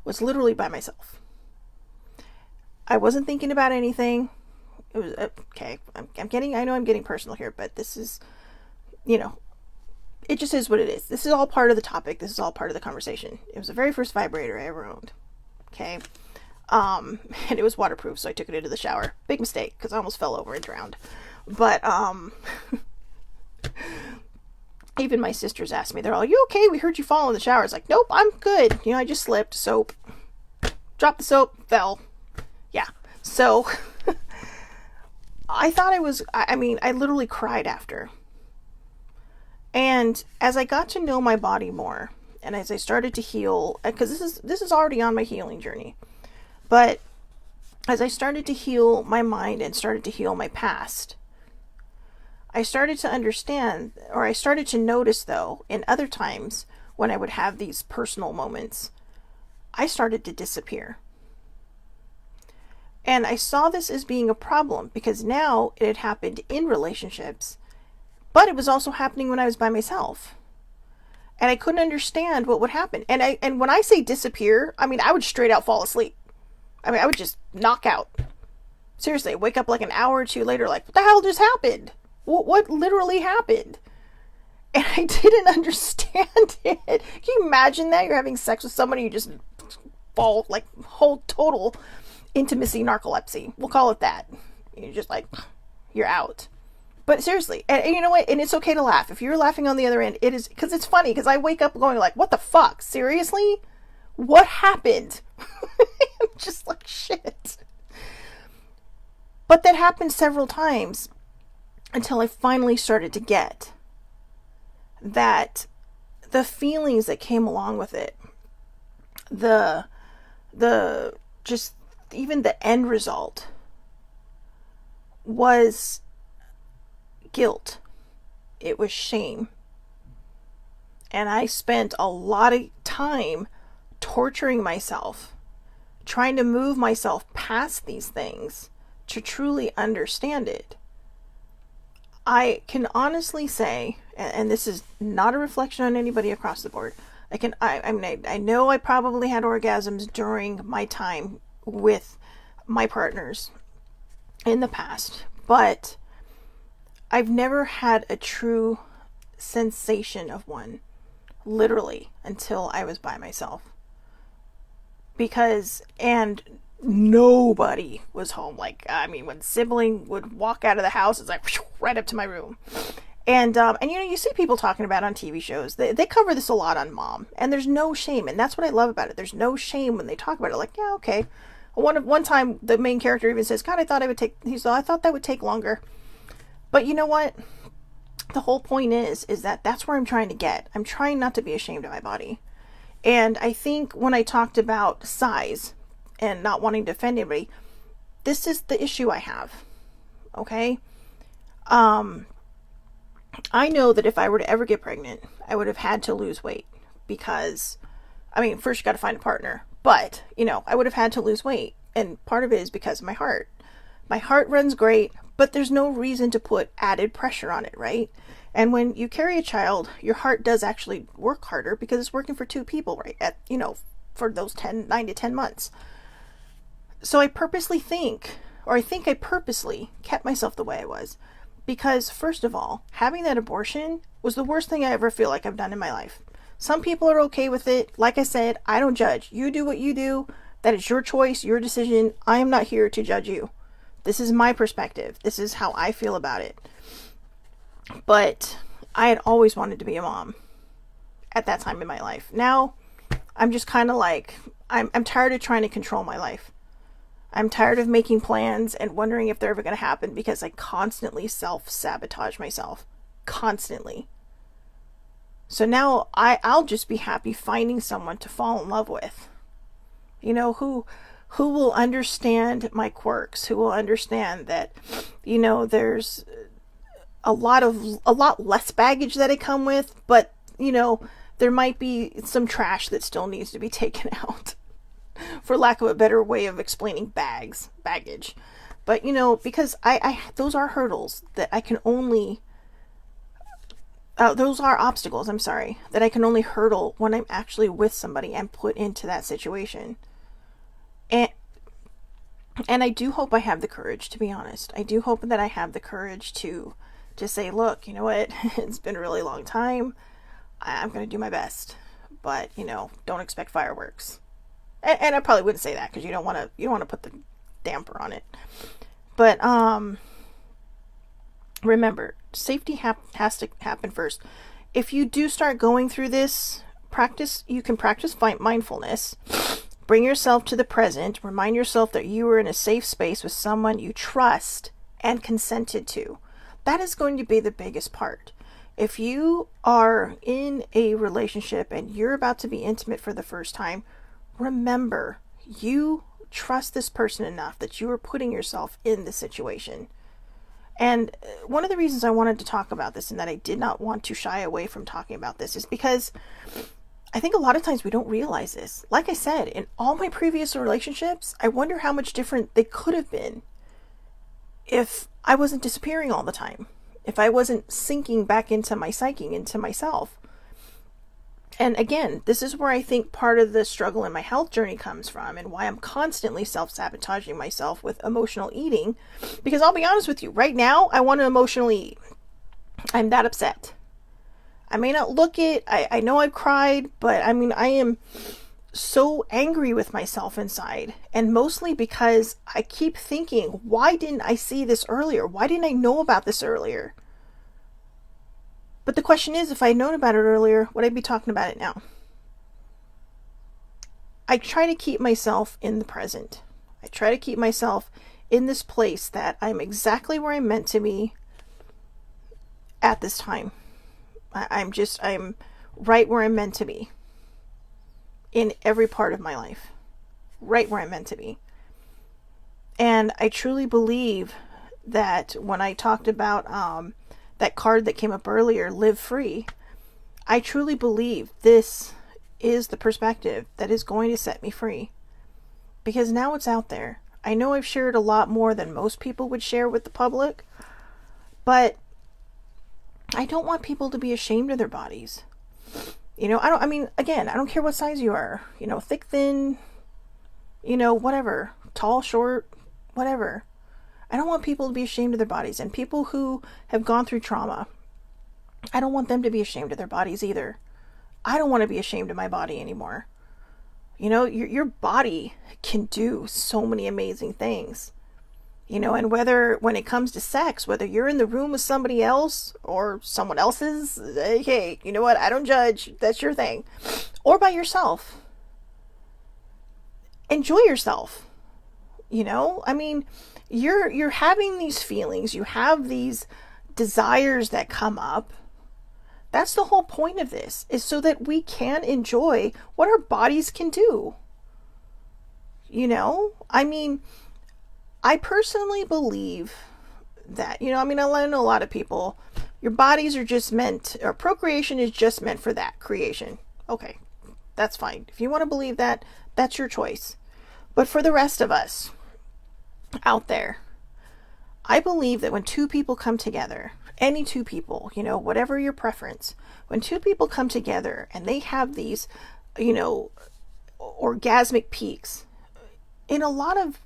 A: was literally by myself. I wasn't thinking about anything. It was okay. I know I'm getting personal here, but this is, it just is what it is. This is all part of the topic. This is all part of the conversation. It was the very first vibrator I ever owned. Okay. And it was waterproof, so I took it into the shower. Big mistake, because I almost fell over and drowned. But, even my sisters asked me, they're all, "You okay? We heard you fall in the shower." It's like, nope, I'm good. I just slipped, soap. Dropped the soap, fell. Yeah. So, I thought I literally cried after. And as I got to know my body more, and as I started to heal, because this is already on my healing journey, but as I started to heal my mind and started to heal my past, I started to understand, or I started to notice though, in other times when I would have these personal moments, I started to disappear. And I saw this as being a problem because now it had happened in relationships, but it was also happening when I was by myself. And I couldn't understand what would happen. And when I say disappear, I would straight out fall asleep. I would just knock out. Seriously, wake up like an hour or two later, like, what the hell just happened? What literally happened? And I didn't understand it. Can you imagine that? You're having sex with somebody, you just fall, like, whole total intimacy narcolepsy. We'll call it that. You're just like, you're out. But seriously, and you know what? And it's okay to laugh. If you're laughing on the other end, it is, because it's funny, because I wake up going like, what the fuck? Seriously? What happened? I'm just like, shit. But that happened several times until I finally started to get that the feelings that came along with it, the just even the end result was guilt. It was shame. And I spent a lot of time torturing myself, trying to move myself past these things to truly understand it. I can honestly say, and this is not a reflection on anybody across the board, I know I probably had orgasms during my time with my partners in the past, but I've never had a true sensation of one, literally, until I was by myself. And nobody was home. Like, when sibling would walk out of the house, it's like, right up to my room. And you see people talking about on TV shows, they cover this a lot on Mom, and there's no shame. And that's what I love about it. There's no shame when they talk about it. Like, yeah, okay. One time the main character even says, God, I thought that would take longer. But you know what? The whole point is that's where I'm trying to get. I'm trying not to be ashamed of my body. And I think when I talked about size and not wanting to offend anybody, this is the issue I have. Okay. I know that if I were to ever get pregnant, I would have had to lose weight because, I mean, first you got to find a partner, but, I would have had to lose weight. And part of it is because of my heart. My heart runs great, but there's no reason to put added pressure on it, right? And when you carry a child, your heart does actually work harder because it's working for two people, right? For those 9 to 10 months. So I purposely I think I purposely kept myself the way I was. Because, first of all, having that abortion was the worst thing I ever feel like I've done in my life. Some people are okay with it. Like I said, I don't judge. You do what you do. That is your choice, your decision. I am not here to judge you. This is my perspective. This is how I feel about it. But I had always wanted to be a mom at that time in my life. Now, I'm just kind of like, I'm tired of trying to control my life. I'm tired of making plans and wondering if they're ever going to happen because I constantly self-sabotage myself. Constantly. So now I'll just be happy finding someone to fall in love with. Who will understand my quirks, who will understand that, there's a lot less baggage that I come with, but, there might be some trash that still needs to be taken out. For lack of a better way of explaining baggage. But, because I those are hurdles that I can only, those are obstacles, that I can only hurdle when I'm actually with somebody and put into that situation. And I do hope I have the courage, to be honest. I do hope that I have the courage to say, look, you know what? It's been a really long time. I'm going to do my best. But, don't expect fireworks. And I probably wouldn't say that because you don't want to put the damper on it. But remember, safety has to happen first. If you do start going through this, you can practice mindfulness. Bring yourself to the present. Remind yourself that you are in a safe space with someone you trust and consented to. That is going to be the biggest part. If you are in a relationship and you're about to be intimate for the first time, remember, you trust this person enough that you are putting yourself in the situation. And one of the reasons I wanted to talk about this and that I did not want to shy away from talking about this is because I think a lot of times we don't realize this. Like I said, in all my previous relationships, I wonder how much different they could have been if I wasn't disappearing all the time, if I wasn't sinking back into my psyche, into myself. And again, this is where I think part of the struggle in my health journey comes from and why I'm constantly self-sabotaging myself with emotional eating. Because I'll be honest with you, right now, I want to emotionally eat. I'm that upset. I may not look it. I know I've cried, but I am so angry with myself inside. And mostly because I keep thinking, why didn't I see this earlier? Why didn't I know about this earlier? But the question is, if I had known about it earlier, would I be talking about it now? I try to keep myself in the present. I try to keep myself in this place that I'm exactly where I'm meant to be at this time. I'm right where I'm meant to be in every part of my life. Right where I'm meant to be. And I truly believe that when I talked about that card that came up earlier, live free, I truly believe this is the perspective that is going to set me free. Because now it's out there. I know I've shared a lot more than most people would share with the public, but I don't want people to be ashamed of their bodies. I don't care what size you are, thick, thin, whatever, tall, short, whatever. I don't want people to be ashamed of their bodies. And people who have gone through trauma, I don't want them to be ashamed of their bodies either. I don't want to be ashamed of my body anymore. Your body can do so many amazing things. And when it comes to sex, whether you're in the room with somebody else or someone else's, hey, you know what? I don't judge. That's your thing. Or by yourself. Enjoy yourself. You're having these feelings, you have these desires that come up. That's the whole point of this, is so that we can enjoy what our bodies can do. I personally believe that, I know a lot of people, your bodies are just meant, or procreation is just meant for that, creation. Okay, that's fine. If you want to believe that, that's your choice. But for the rest of us out there, I believe that when two people come together, any two people, whatever your preference, when two people come together and they have these, orgasmic peaks, in a lot of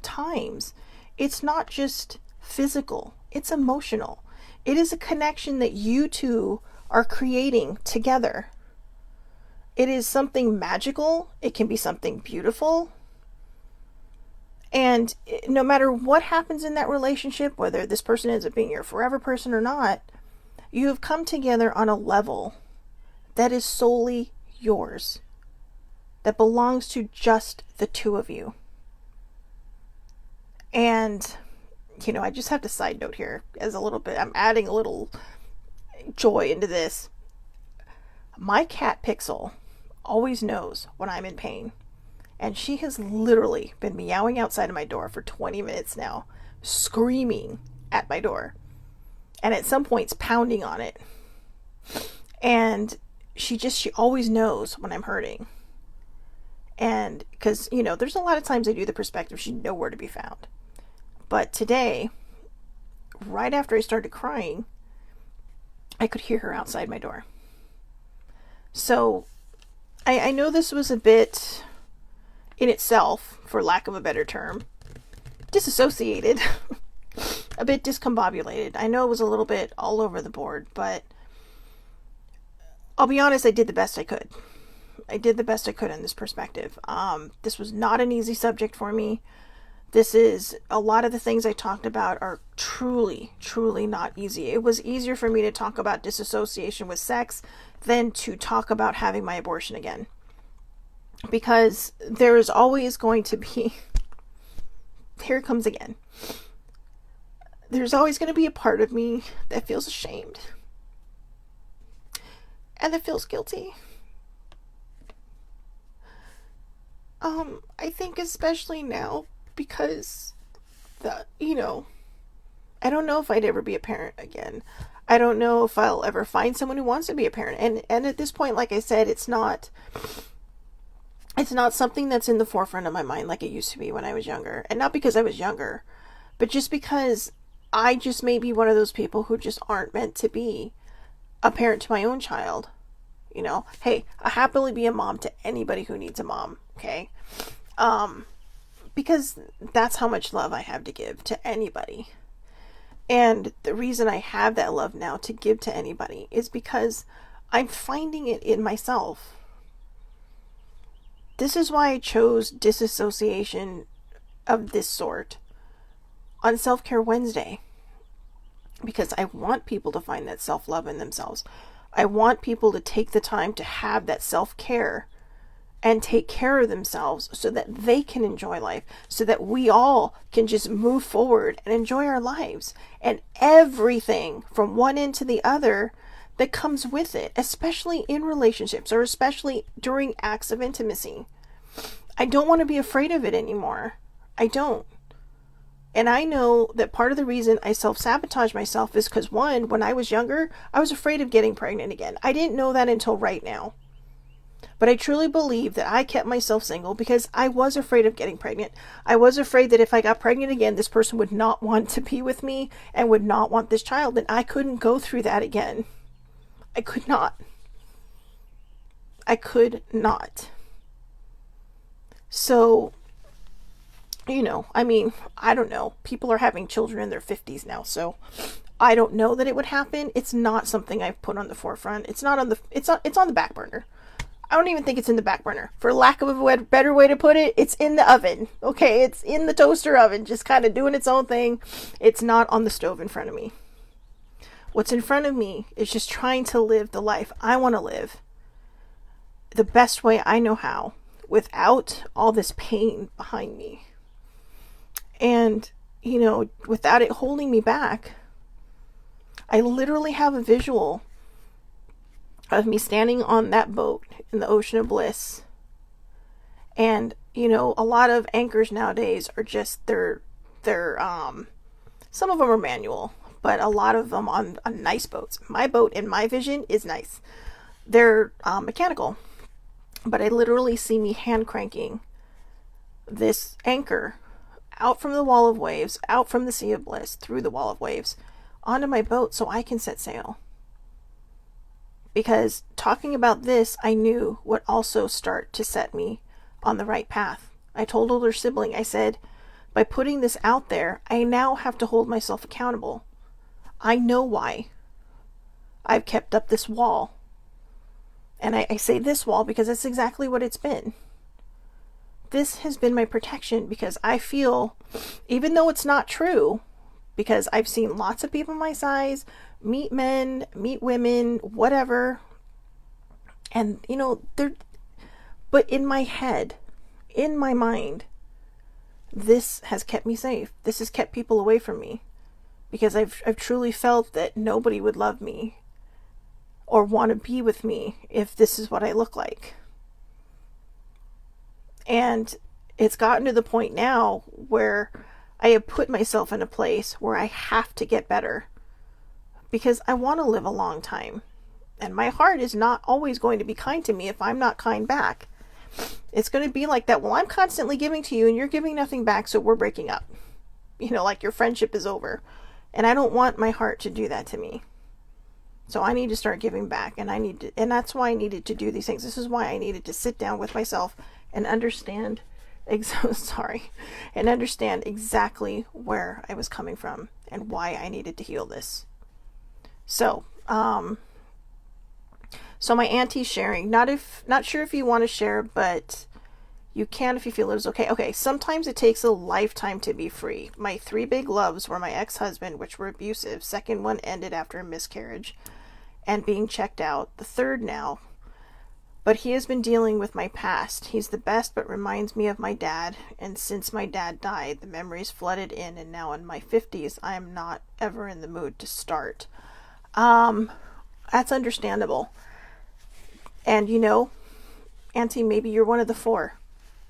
A: times, it's not just physical, it's emotional. It is a connection that you two are creating together. It is something magical. It can be something beautiful. And no matter what happens in that relationship, whether this person ends up being your forever person or not, you have come together on a level that is solely yours, that belongs to just the two of you. And, I just have to side note here as a little bit, I'm adding a little joy into this. My cat Pixel always knows when I'm in pain. And she has literally been meowing outside of my door for 20 minutes now, screaming at my door. And at some points pounding on it. And she always knows when I'm hurting. And because, there's a lot of times I do the perspective, she's nowhere to be found. But today, right after I started crying, I could hear her outside my door. So I know this was a bit, in itself, for lack of a better term, disassociated, a bit discombobulated. I know it was a little bit all over the board, but I'll be honest, I did the best I could. I did the best I could in this perspective. This was not an easy subject for me. A lot of the things I talked about are truly, truly not easy. It was easier for me to talk about disassociation with sex than to talk about having my abortion again. Because there is always going to be, here it comes again. There's always going to be a part of me that feels ashamed. And that feels guilty. I think especially now, because I don't know if I'd ever be a parent again. I don't know if I'll ever find someone who wants to be a parent. And at this point, like I said, it's not something that's in the forefront of my mind like it used to be when I was younger. And not because I was younger, but just because I just may be one of those people who just aren't meant to be a parent to my own child. Hey, I'll happily be a mom to anybody who needs a mom. Okay. Because that's how much love I have to give to anybody. And the reason I have that love now to give to anybody is because I'm finding it in myself. This is why I chose disassociation of this sort on Self-Care Wednesday. Because I want people to find that self-love in themselves. I want people to take the time to have that self-care and take care of themselves so that they can enjoy life, so that we all can just move forward and enjoy our lives and everything from one end to the other that comes with it, especially in relationships or especially during acts of intimacy. I don't want to be afraid of it anymore. I don't. And I know that part of the reason I self-sabotage myself is because, one, when I was younger, I was afraid of getting pregnant again. I didn't know that until right now. But I truly believe that I kept myself single because I was afraid of getting pregnant. I was afraid that if I got pregnant again, this person would not want to be with me and would not want this child. And I couldn't go through that again. I could not. I could not. So, I don't know. People are having children in their 50s now, so I don't know that it would happen. It's not something I've put on the forefront. It's on the back burner. I don't even think it's in the back burner. For lack of a better way to put it, it's in the oven. Okay, it's in the toaster oven, just kind of doing its own thing. It's not on the stove in front of me. What's in front of me is just trying to live the life I want to live the best way I know how, without all this pain behind me. And, without it holding me back. I literally have a visual of me standing on that boat in the ocean of bliss. And, a lot of anchors nowadays are just, they're They're some of them are manual, but a lot of them on nice boats. My boat, in my vision, is nice. They're mechanical, but I literally see me hand cranking this anchor out from the wall of waves, out from the sea of bliss, through the wall of waves, onto my boat so I can set sail. Because talking about this, I knew would also start to set me on the right path. I told older sibling, I said, by putting this out there, I now have to hold myself accountable. I know why I've kept up this wall. And I say this wall because that's exactly what it's been. This has been my protection because I feel, even though it's not true, because I've seen lots of people my size meet men, meet women, whatever. And, but in my head, in my mind, this has kept me safe. This has kept people away from me because I've truly felt that nobody would love me or want to be with me if this is what I look like. And it's gotten to the point now where I have put myself in a place where I have to get better because I want to live a long time. And my heart is not always going to be kind to me if I'm not kind back. It's going to be like that. Well, I'm constantly giving to you and you're giving nothing back, so we're breaking up. Like your friendship is over. And I don't want my heart to do that to me. So I need to start giving back, and that's why I needed to do these things. This is why I needed to sit down with myself and understand understand exactly where I was coming from and why I needed to heal this. So my auntie's sharing, not sure if you want to share, but you can if you feel it is okay. Okay, sometimes it takes a lifetime to be free. My 3 big loves were my ex-husband, which were abusive. Second one ended after a miscarriage and being checked out. The third now. But he has been dealing with my past. He's the best, but reminds me of my dad. And since my dad died, the memories flooded in, and now in my 50s, I am not ever in the mood to start. That's understandable. And Auntie, maybe you're one of the 4.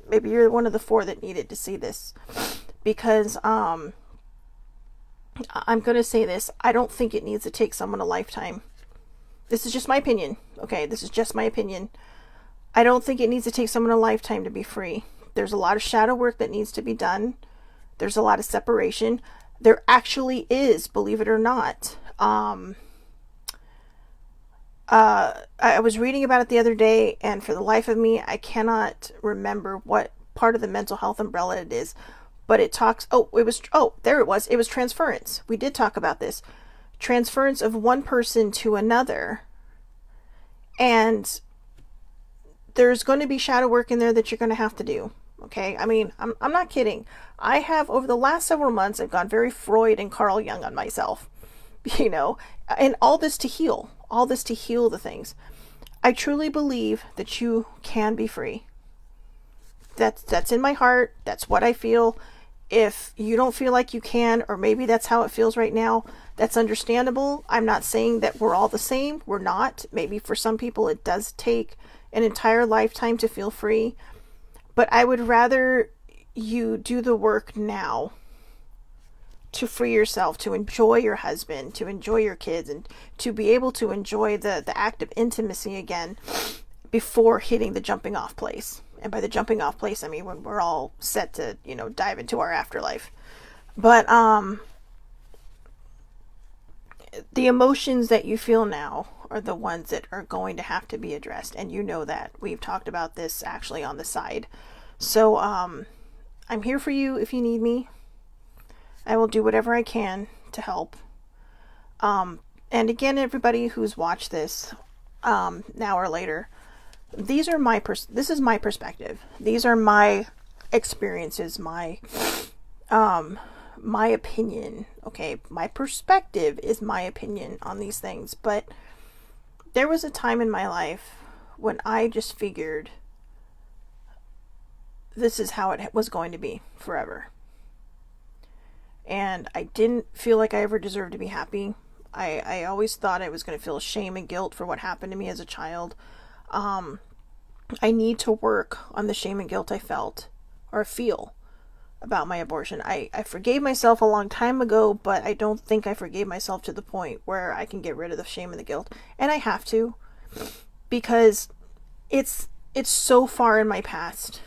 A: Maybe you're one of the 4 that needed to see this. Because I'm going to say this. I don't think it needs to take someone a lifetime. This is just my opinion. Okay, this is just my opinion. I don't think it needs to take someone a lifetime to be free. There's a lot of shadow work that needs to be done. There's a lot of separation. There actually is, believe it or not. I was reading about it the other day, and for the life of me, I cannot remember what part of the mental health umbrella it is. But it talks, there it was. It was transference. We did talk about this. Transference of one person to another. And there's going to be shadow work in there that you're going to have to do. Okay? I mean, I'm not kidding. I have, over the last several months, I've gone very Freud and Carl Jung on myself. And all this to heal. All this to heal the things. I truly believe that you can be free. That's in my heart. That's what I feel. If you don't feel like you can, or maybe that's how it feels right now, that's understandable. I'm not saying that we're all the same. We're not. Maybe for some people it does take an entire lifetime to feel free. But I would rather you do the work now to free yourself, to enjoy your husband, to enjoy your kids, and to be able to enjoy the act of intimacy again before hitting the jumping off place. And by the jumping off place, I mean when we're all set to, dive into our afterlife. But the emotions that you feel now are the ones that are going to have to be addressed. And you know that. We've talked about this actually on the side. So I'm here for you if you need me. I will do whatever I can to help. And again, everybody who's watched this now or later, this is my perspective. These are my experiences, my opinion. Okay, my perspective is my opinion on these things. But there was a time in my life when I just figured this is how it was going to be forever. And I didn't feel like I ever deserved to be happy. I always thought I was going to feel shame and guilt for what happened to me as a child. I need to work on the shame and guilt I felt or feel about my abortion. I forgave myself a long time ago, but I don't think I forgave myself to the point where I can get rid of the shame and the guilt. And I have to, because it's so far in my past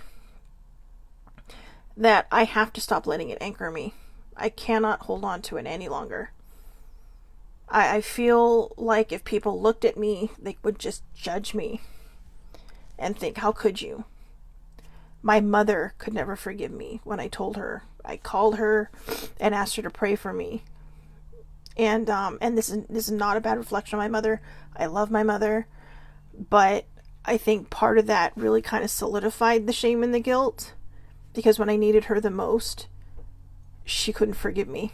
A: that I have to stop letting it anchor me. I cannot hold on to it any longer. I feel like if people looked at me, they would just judge me and think, how could you? My mother could never forgive me when I told her. I called her and asked her to pray for me. And this is not a bad reflection on my mother. I love my mother, but I think part of that really kind of solidified the shame and the guilt, because when I needed her the most, she couldn't forgive me.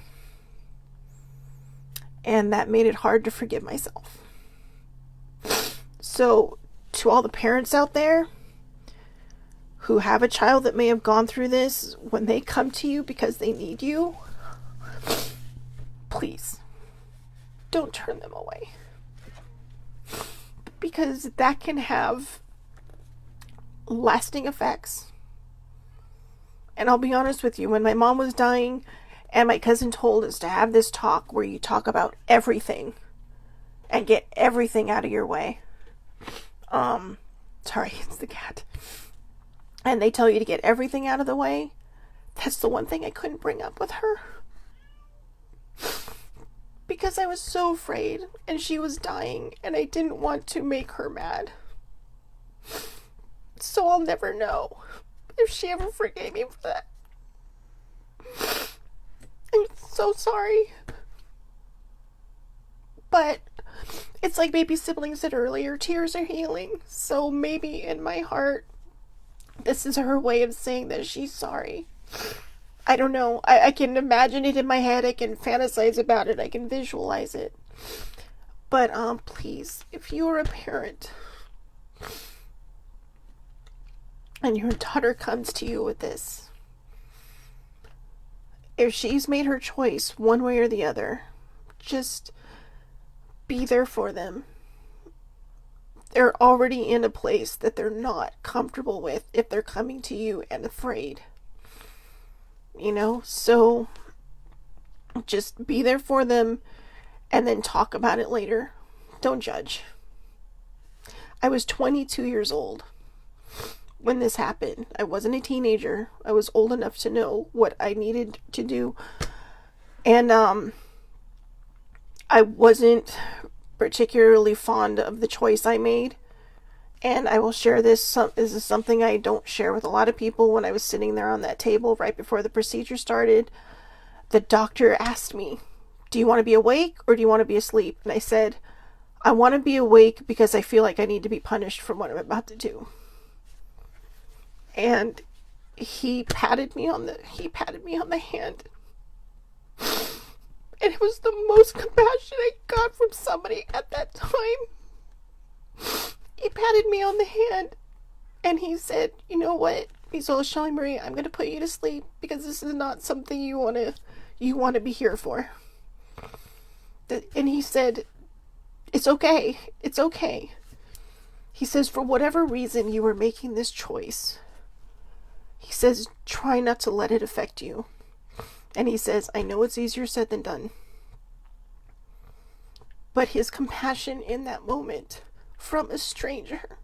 A: And that made it hard to forgive myself. So, to all the parents out there who have a child that may have gone through this, when they come to you because they need you, please don't turn them away. Because that can have lasting effects. And I'll be honest with you, when my mom was dying and my cousin told us to have this talk where you talk about everything and get everything out of your way. Sorry, it's the cat. And they tell you to get everything out of the way. That's the one thing I couldn't bring up with her. Because I was so afraid and she was dying and I didn't want to make her mad. So I'll never know if she ever forgave me for that. I'm so sorry. But it's like baby siblings said earlier, tears are healing. So maybe in my heart, this is her way of saying that she's sorry. I don't know. I can imagine it in my head. I can fantasize about it. I can visualize it. But please, if you are a parent and your daughter comes to you with this, if she's made her choice one way or the other, just be there for them. They're already in a place that they're not comfortable with if they're coming to you and afraid. You know, so just be there for them and then talk about it later. Don't judge. I was 22 years old when this happened. I wasn't a teenager. I was old enough to know what I needed to do. And I wasn't particularly fond of the choice I made. And I will share this. This is something I don't share with a lot of people. When I was sitting there on that table right before the procedure started, the doctor asked me, do you want to be awake or do you want to be asleep? And I said, I want to be awake because I feel like I need to be punished for what I'm about to do. And he patted me on the hand. And it was the most compassion I got from somebody at that time. He patted me on the hand and he said, you know what, Misola Shelly Marie, I'm going to put you to sleep because this is not something you want to be here for. And he said, it's okay. It's okay. He says, for whatever reason you were making this choice, he says, try not to let it affect you. And he says, I know it's easier said than done. But his compassion in that moment from a stranger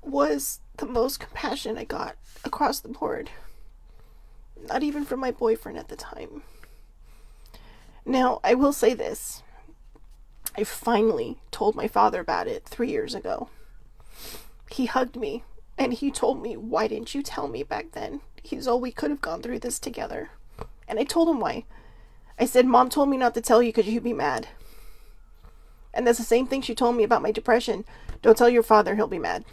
A: was the most compassion I got across the board. Not even from my boyfriend at the time. Now, I will say this. I finally told my father about it 3 years ago. He hugged me and he told me, why didn't you tell me back then? He's all, we could have gone through this together. And I told him why. I said, Mom told me not to tell you because you'd be mad. And that's the same thing she told me about my depression. Don't tell your father, he'll be mad.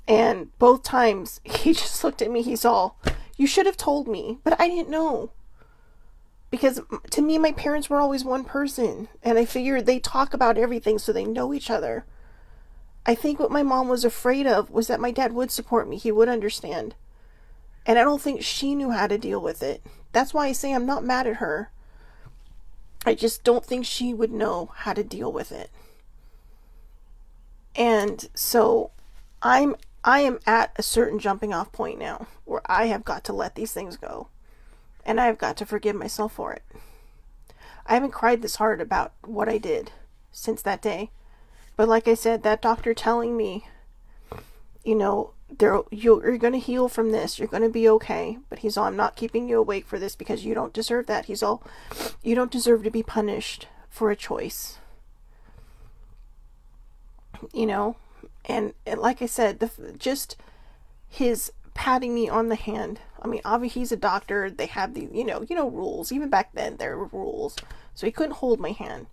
A: And both times, he just looked at me, he's all, you should have told me, but I didn't know. Because to me, my parents were always one person. And I figured they talk about everything so they know each other. I think what my mom was afraid of was that my dad would support me. He would understand. And I don't think she knew how to deal with it. That's why I say I'm not mad at her. I just don't think she would know how to deal with it. And so I'm I am at a certain jumping off point now where I have got to let these things go. And I have got to forgive myself for it. I haven't cried this hard about what I did since that day. But like I said, that doctor telling me, you're going to heal from this. You're going to be okay. But he's all, I'm not keeping you awake for this because you don't deserve that. He's all, you don't deserve to be punished for a choice. And like I said, just his patting me on the hand. I mean, obviously he's a doctor. They have the, rules. Even back then there were rules. So he couldn't hold my hand.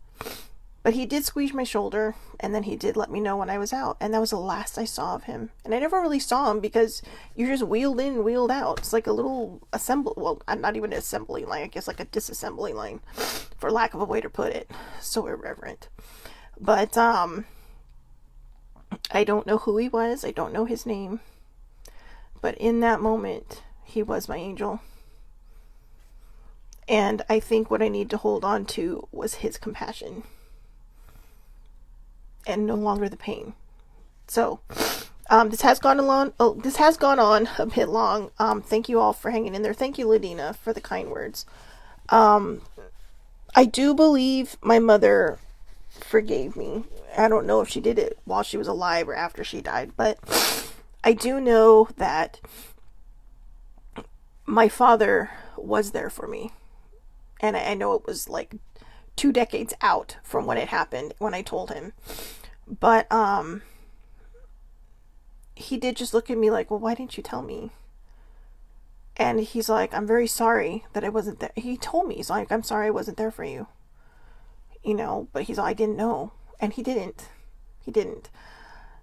A: But he did squeeze my shoulder, and then he did let me know when I was out. And that was the last I saw of him. And I never really saw him because you're just wheeled in, wheeled out. It's like a little assembly, well, not even an assembly line, I guess like a disassembly line, for lack of a way to put it. So irreverent. But, I don't know who he was. I don't know his name. But in that moment, he was my angel. And I think what I need to hold on to was his compassion. And no longer the pain. So, this has gone on a bit long. Thank you all for hanging in there. Thank you, Ladina, for the kind words. I do believe my mother forgave me. I don't know if she did it while she was alive or after she died, but I do know that my father was there for me. And I know it was like 2 decades out from when it happened, when I told him. But he did just look at me like, well, why didn't you tell me? And he's like, I'm very sorry that I wasn't there. He told me, he's like, I'm sorry I wasn't there for you. But he's like, I didn't know. And he didn't.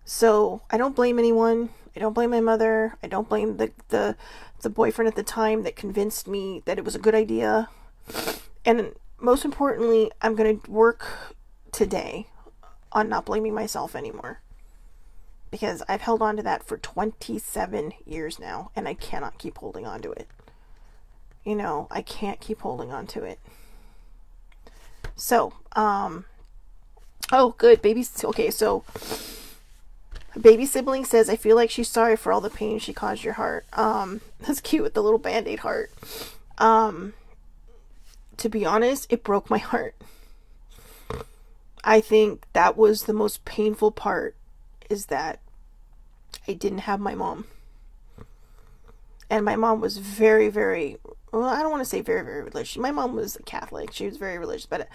A: So I don't blame anyone. I don't blame my mother. I don't blame the boyfriend at the time that convinced me that it was a good idea. And most importantly, I'm going to work today on not blaming myself anymore. Because I've held on to that for 27 years now, and I cannot keep holding on to it. I can't keep holding on to it. So, oh, good. Okay, so baby sibling says, I feel like she's sorry for all the pain she caused your heart. That's cute with the little Band-Aid heart. To be honest, it broke my heart. I think that was the most painful part, is that I didn't have my mom. And my mom was very, very, well, I don't want to say very, very religious. My mom was a Catholic. She was very religious. But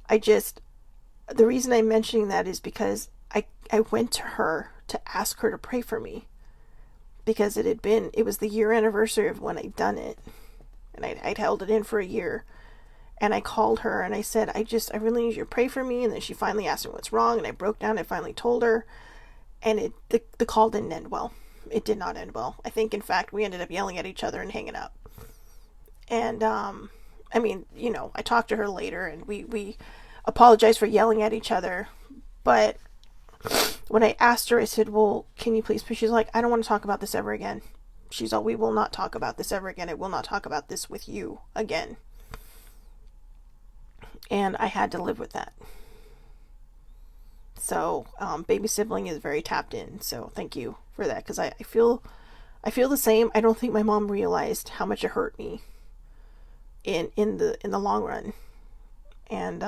A: the reason I'm mentioning that is because I went to her to ask her to pray for me. Because it was the year anniversary of when I'd done it. And I'd held it in for a year. And I called her and I said, I really need you to pray for me. And then she finally asked me what's wrong. And I broke down. I finally told her. And the call didn't end well. It did not end well. I think, in fact, we ended up yelling at each other and hanging up. And, I talked to her later and we apologized for yelling at each other. But when I asked her, I said, well, can you please? She's like, I don't want to talk about this ever again. She's all, we will not talk about this ever again. I will not talk about this with you again. And I had to live with that. So, baby sibling is very tapped in. So thank you for that. Because I feel the same. I don't think my mom realized how much it hurt me in the long run. And,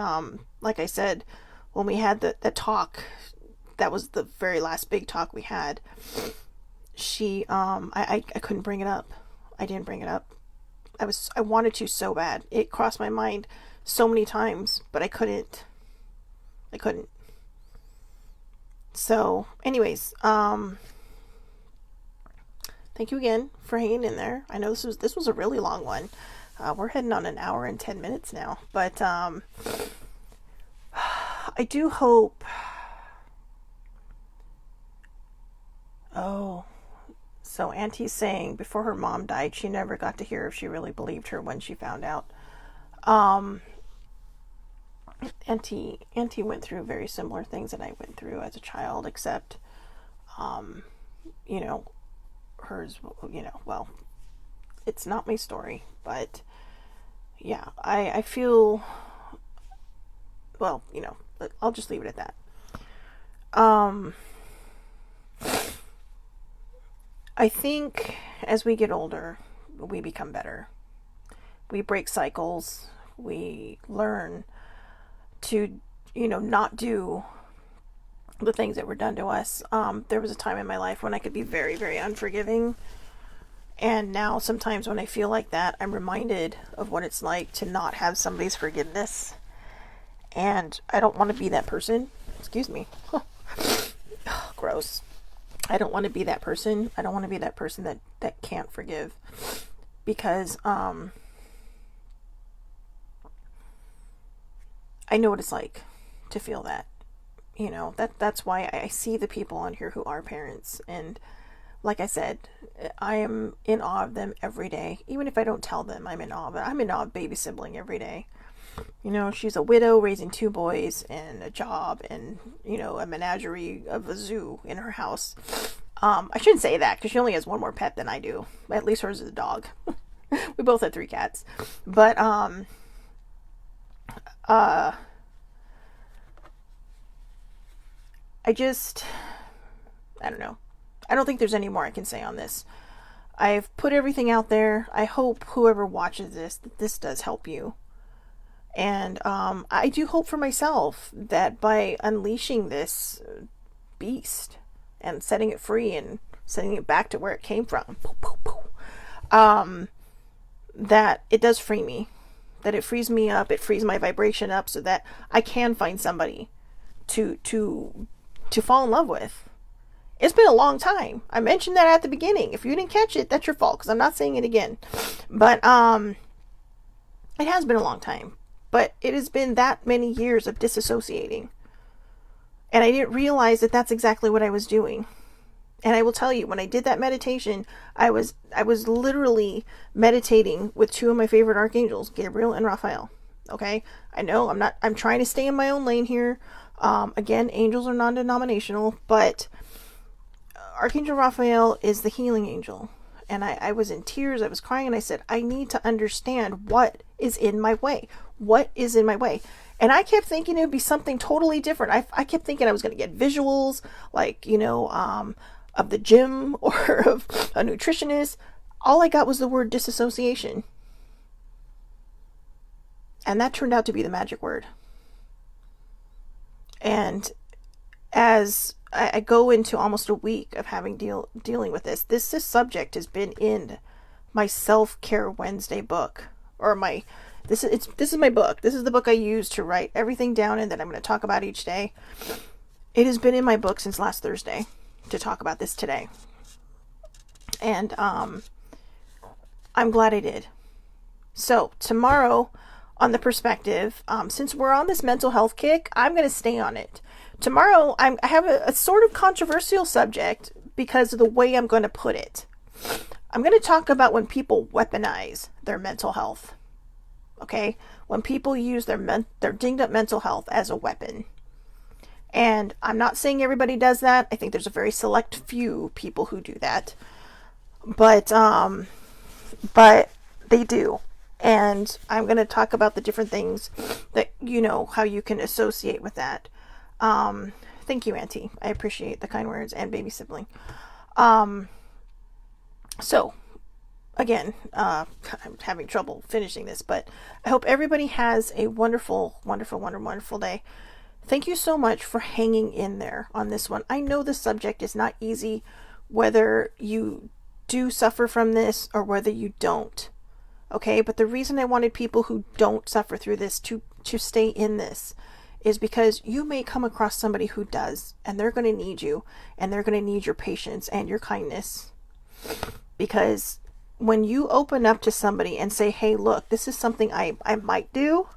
A: like I said, when we had the talk, that was the very last big talk we had. I couldn't bring it up. I didn't bring it up. I wanted to so bad. It crossed my mind so many times, but I couldn't. So, anyways, thank you again for hanging in there. I know this was a really long one. We're heading on 1 hour and 10 minutes now, but I do hope. Oh, so Auntie's saying before her mom died, she never got to hear if she really believed her when she found out. Auntie went through very similar things that I went through as a child, except, hers, well, it's not my story, but yeah, I feel, well, I'll just leave it at that. I think as we get older, we become better. We break cycles. We learn to, not do the things that were done to us. There was a time in my life when I could be very, very unforgiving. And now sometimes when I feel like that, I'm reminded of what it's like to not have somebody's forgiveness. And I don't want to be that person. Excuse me. Gross. I don't want to be that person. I don't want to be that person that can't forgive. Because I know what it's like to feel that. That's why I see the people on here who are parents. And like I said, I am in awe of them every day. Even if I don't tell them I'm in awe of it. I'm in awe of baby sibling every day. She's a widow raising 2 boys and a job and, a menagerie of a zoo in her house. I shouldn't say that because she only has one more pet than I do. At least hers is a dog. We both had 3 cats. But, I don't know. I don't think there's any more I can say on this. I've put everything out there. I hope whoever watches this, that this does help you. And I do hope for myself that by unleashing this beast and setting it free and sending it back to where it came from, that it does free me. That it frees me up, it frees my vibration up so that I can find somebody to fall in love with. It's been a long time. I mentioned that at the beginning. If you didn't catch it, that's your fault because I'm not saying it again. But it has been a long time. But it has been that many years of disassociating. And I didn't realize that that's exactly what I was doing. And I will tell you, when I did that meditation, I was literally meditating with 2 of my favorite archangels, Gabriel and Raphael. Okay? I know I'm trying to stay in my own lane here. Again, angels are non-denominational, but Archangel Raphael is the healing angel. And I was in tears, I was crying, and I said, I need to understand what is in my way. What is in my way? And I kept thinking it would be something totally different. I kept thinking I was going to get visuals, like, of the gym or of a nutritionist. All I got was the word disassociation. And that turned out to be the magic word. And as I go into almost a week of having dealing with this subject has been in my Self-Care Wednesday book, or this is my book. This is the book I use to write everything down in that I'm going to talk about each day. It has been in my book since last Thursday to talk about this today. And I'm glad I did. So tomorrow on the perspective, since we're on this mental health kick, I'm going to stay on it. Tomorrow, I have a sort of controversial subject because of the way I'm going to put it. I'm going to talk about when people weaponize their mental health. Okay? When people use their dinged up mental health as a weapon. And I'm not saying everybody does that. I think there's a very select few people who do that. But they do. And I'm going to talk about the different things that, how you can associate with that. Thank you, Auntie. I appreciate the kind words, and baby sibling. So again, I'm having trouble finishing this, but I hope everybody has a wonderful, wonderful, wonderful, wonderful day. Thank you so much for hanging in there on this one. I know the subject is not easy, whether you do suffer from this or whether you don't. Okay, but the reason I wanted people who don't suffer through this to stay in this is because you may come across somebody who does, and they're going to need you, and they're going to need your patience and your kindness. Because when you open up to somebody and say, hey, look, this is something I might do,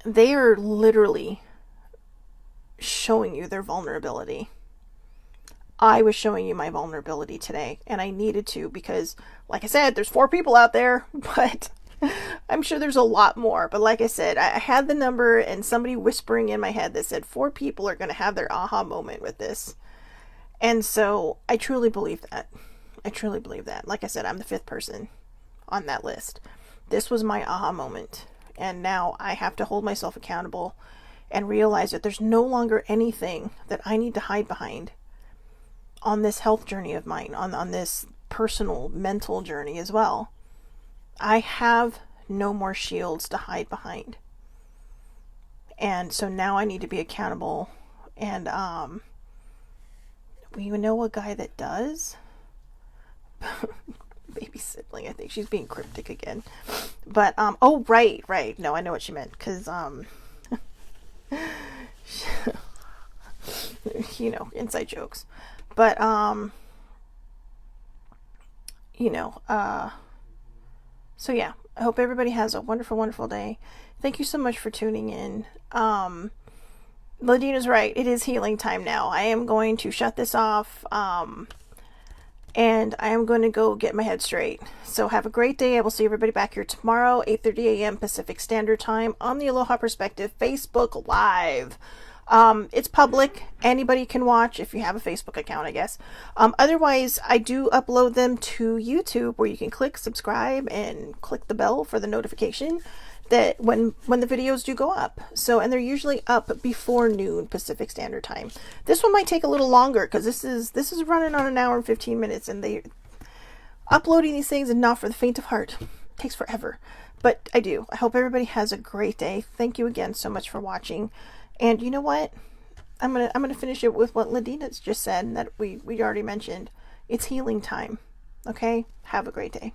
A: they are literally showing you their vulnerability. I was showing you my vulnerability today, and I needed to because, like I said, there's 4 people out there, but I'm sure there's a lot more. But like I said, I had the number and somebody whispering in my head that said 4 people are going to have their aha moment with this. And so I truly believe that. I truly believe that. Like I said, I'm the 5th person on that list. This was my aha moment. And now I have to hold myself accountable and realize that there's no longer anything that I need to hide behind. on this health journey of mine, on this personal mental journey as well. I have no more shields to hide behind. And so now I need to be accountable. And we know a guy that does. Baby sibling, I think she's being cryptic again. But oh right. No, I know what she meant, because you know, inside jokes. But you know, so yeah, I hope everybody has a wonderful, wonderful day. Thank you so much for tuning in. Ladina's right. It is healing time now. I am going to shut this off. And I am going to go get my head straight. So have a great day. I will see everybody back here tomorrow, 8:30 a.m. Pacific Standard Time on the Aloha Perspective Facebook Live. It's public. Anybody can watch if you have a Facebook account, I guess. Otherwise, I do upload them to YouTube, where you can click subscribe and click the bell for the notification that when the videos do go up. So, and they're usually up before noon Pacific Standard Time. This one might take a little longer, because this is running on 1 hour and 15 minutes, and uploading these things is not for the faint of heart. It takes forever, but I do. I hope everybody has a great day. Thank you again so much for watching. And you know what? I'm gonna finish it with what Ladina's just said, and that we already mentioned. It's healing time. Okay? Have a great day.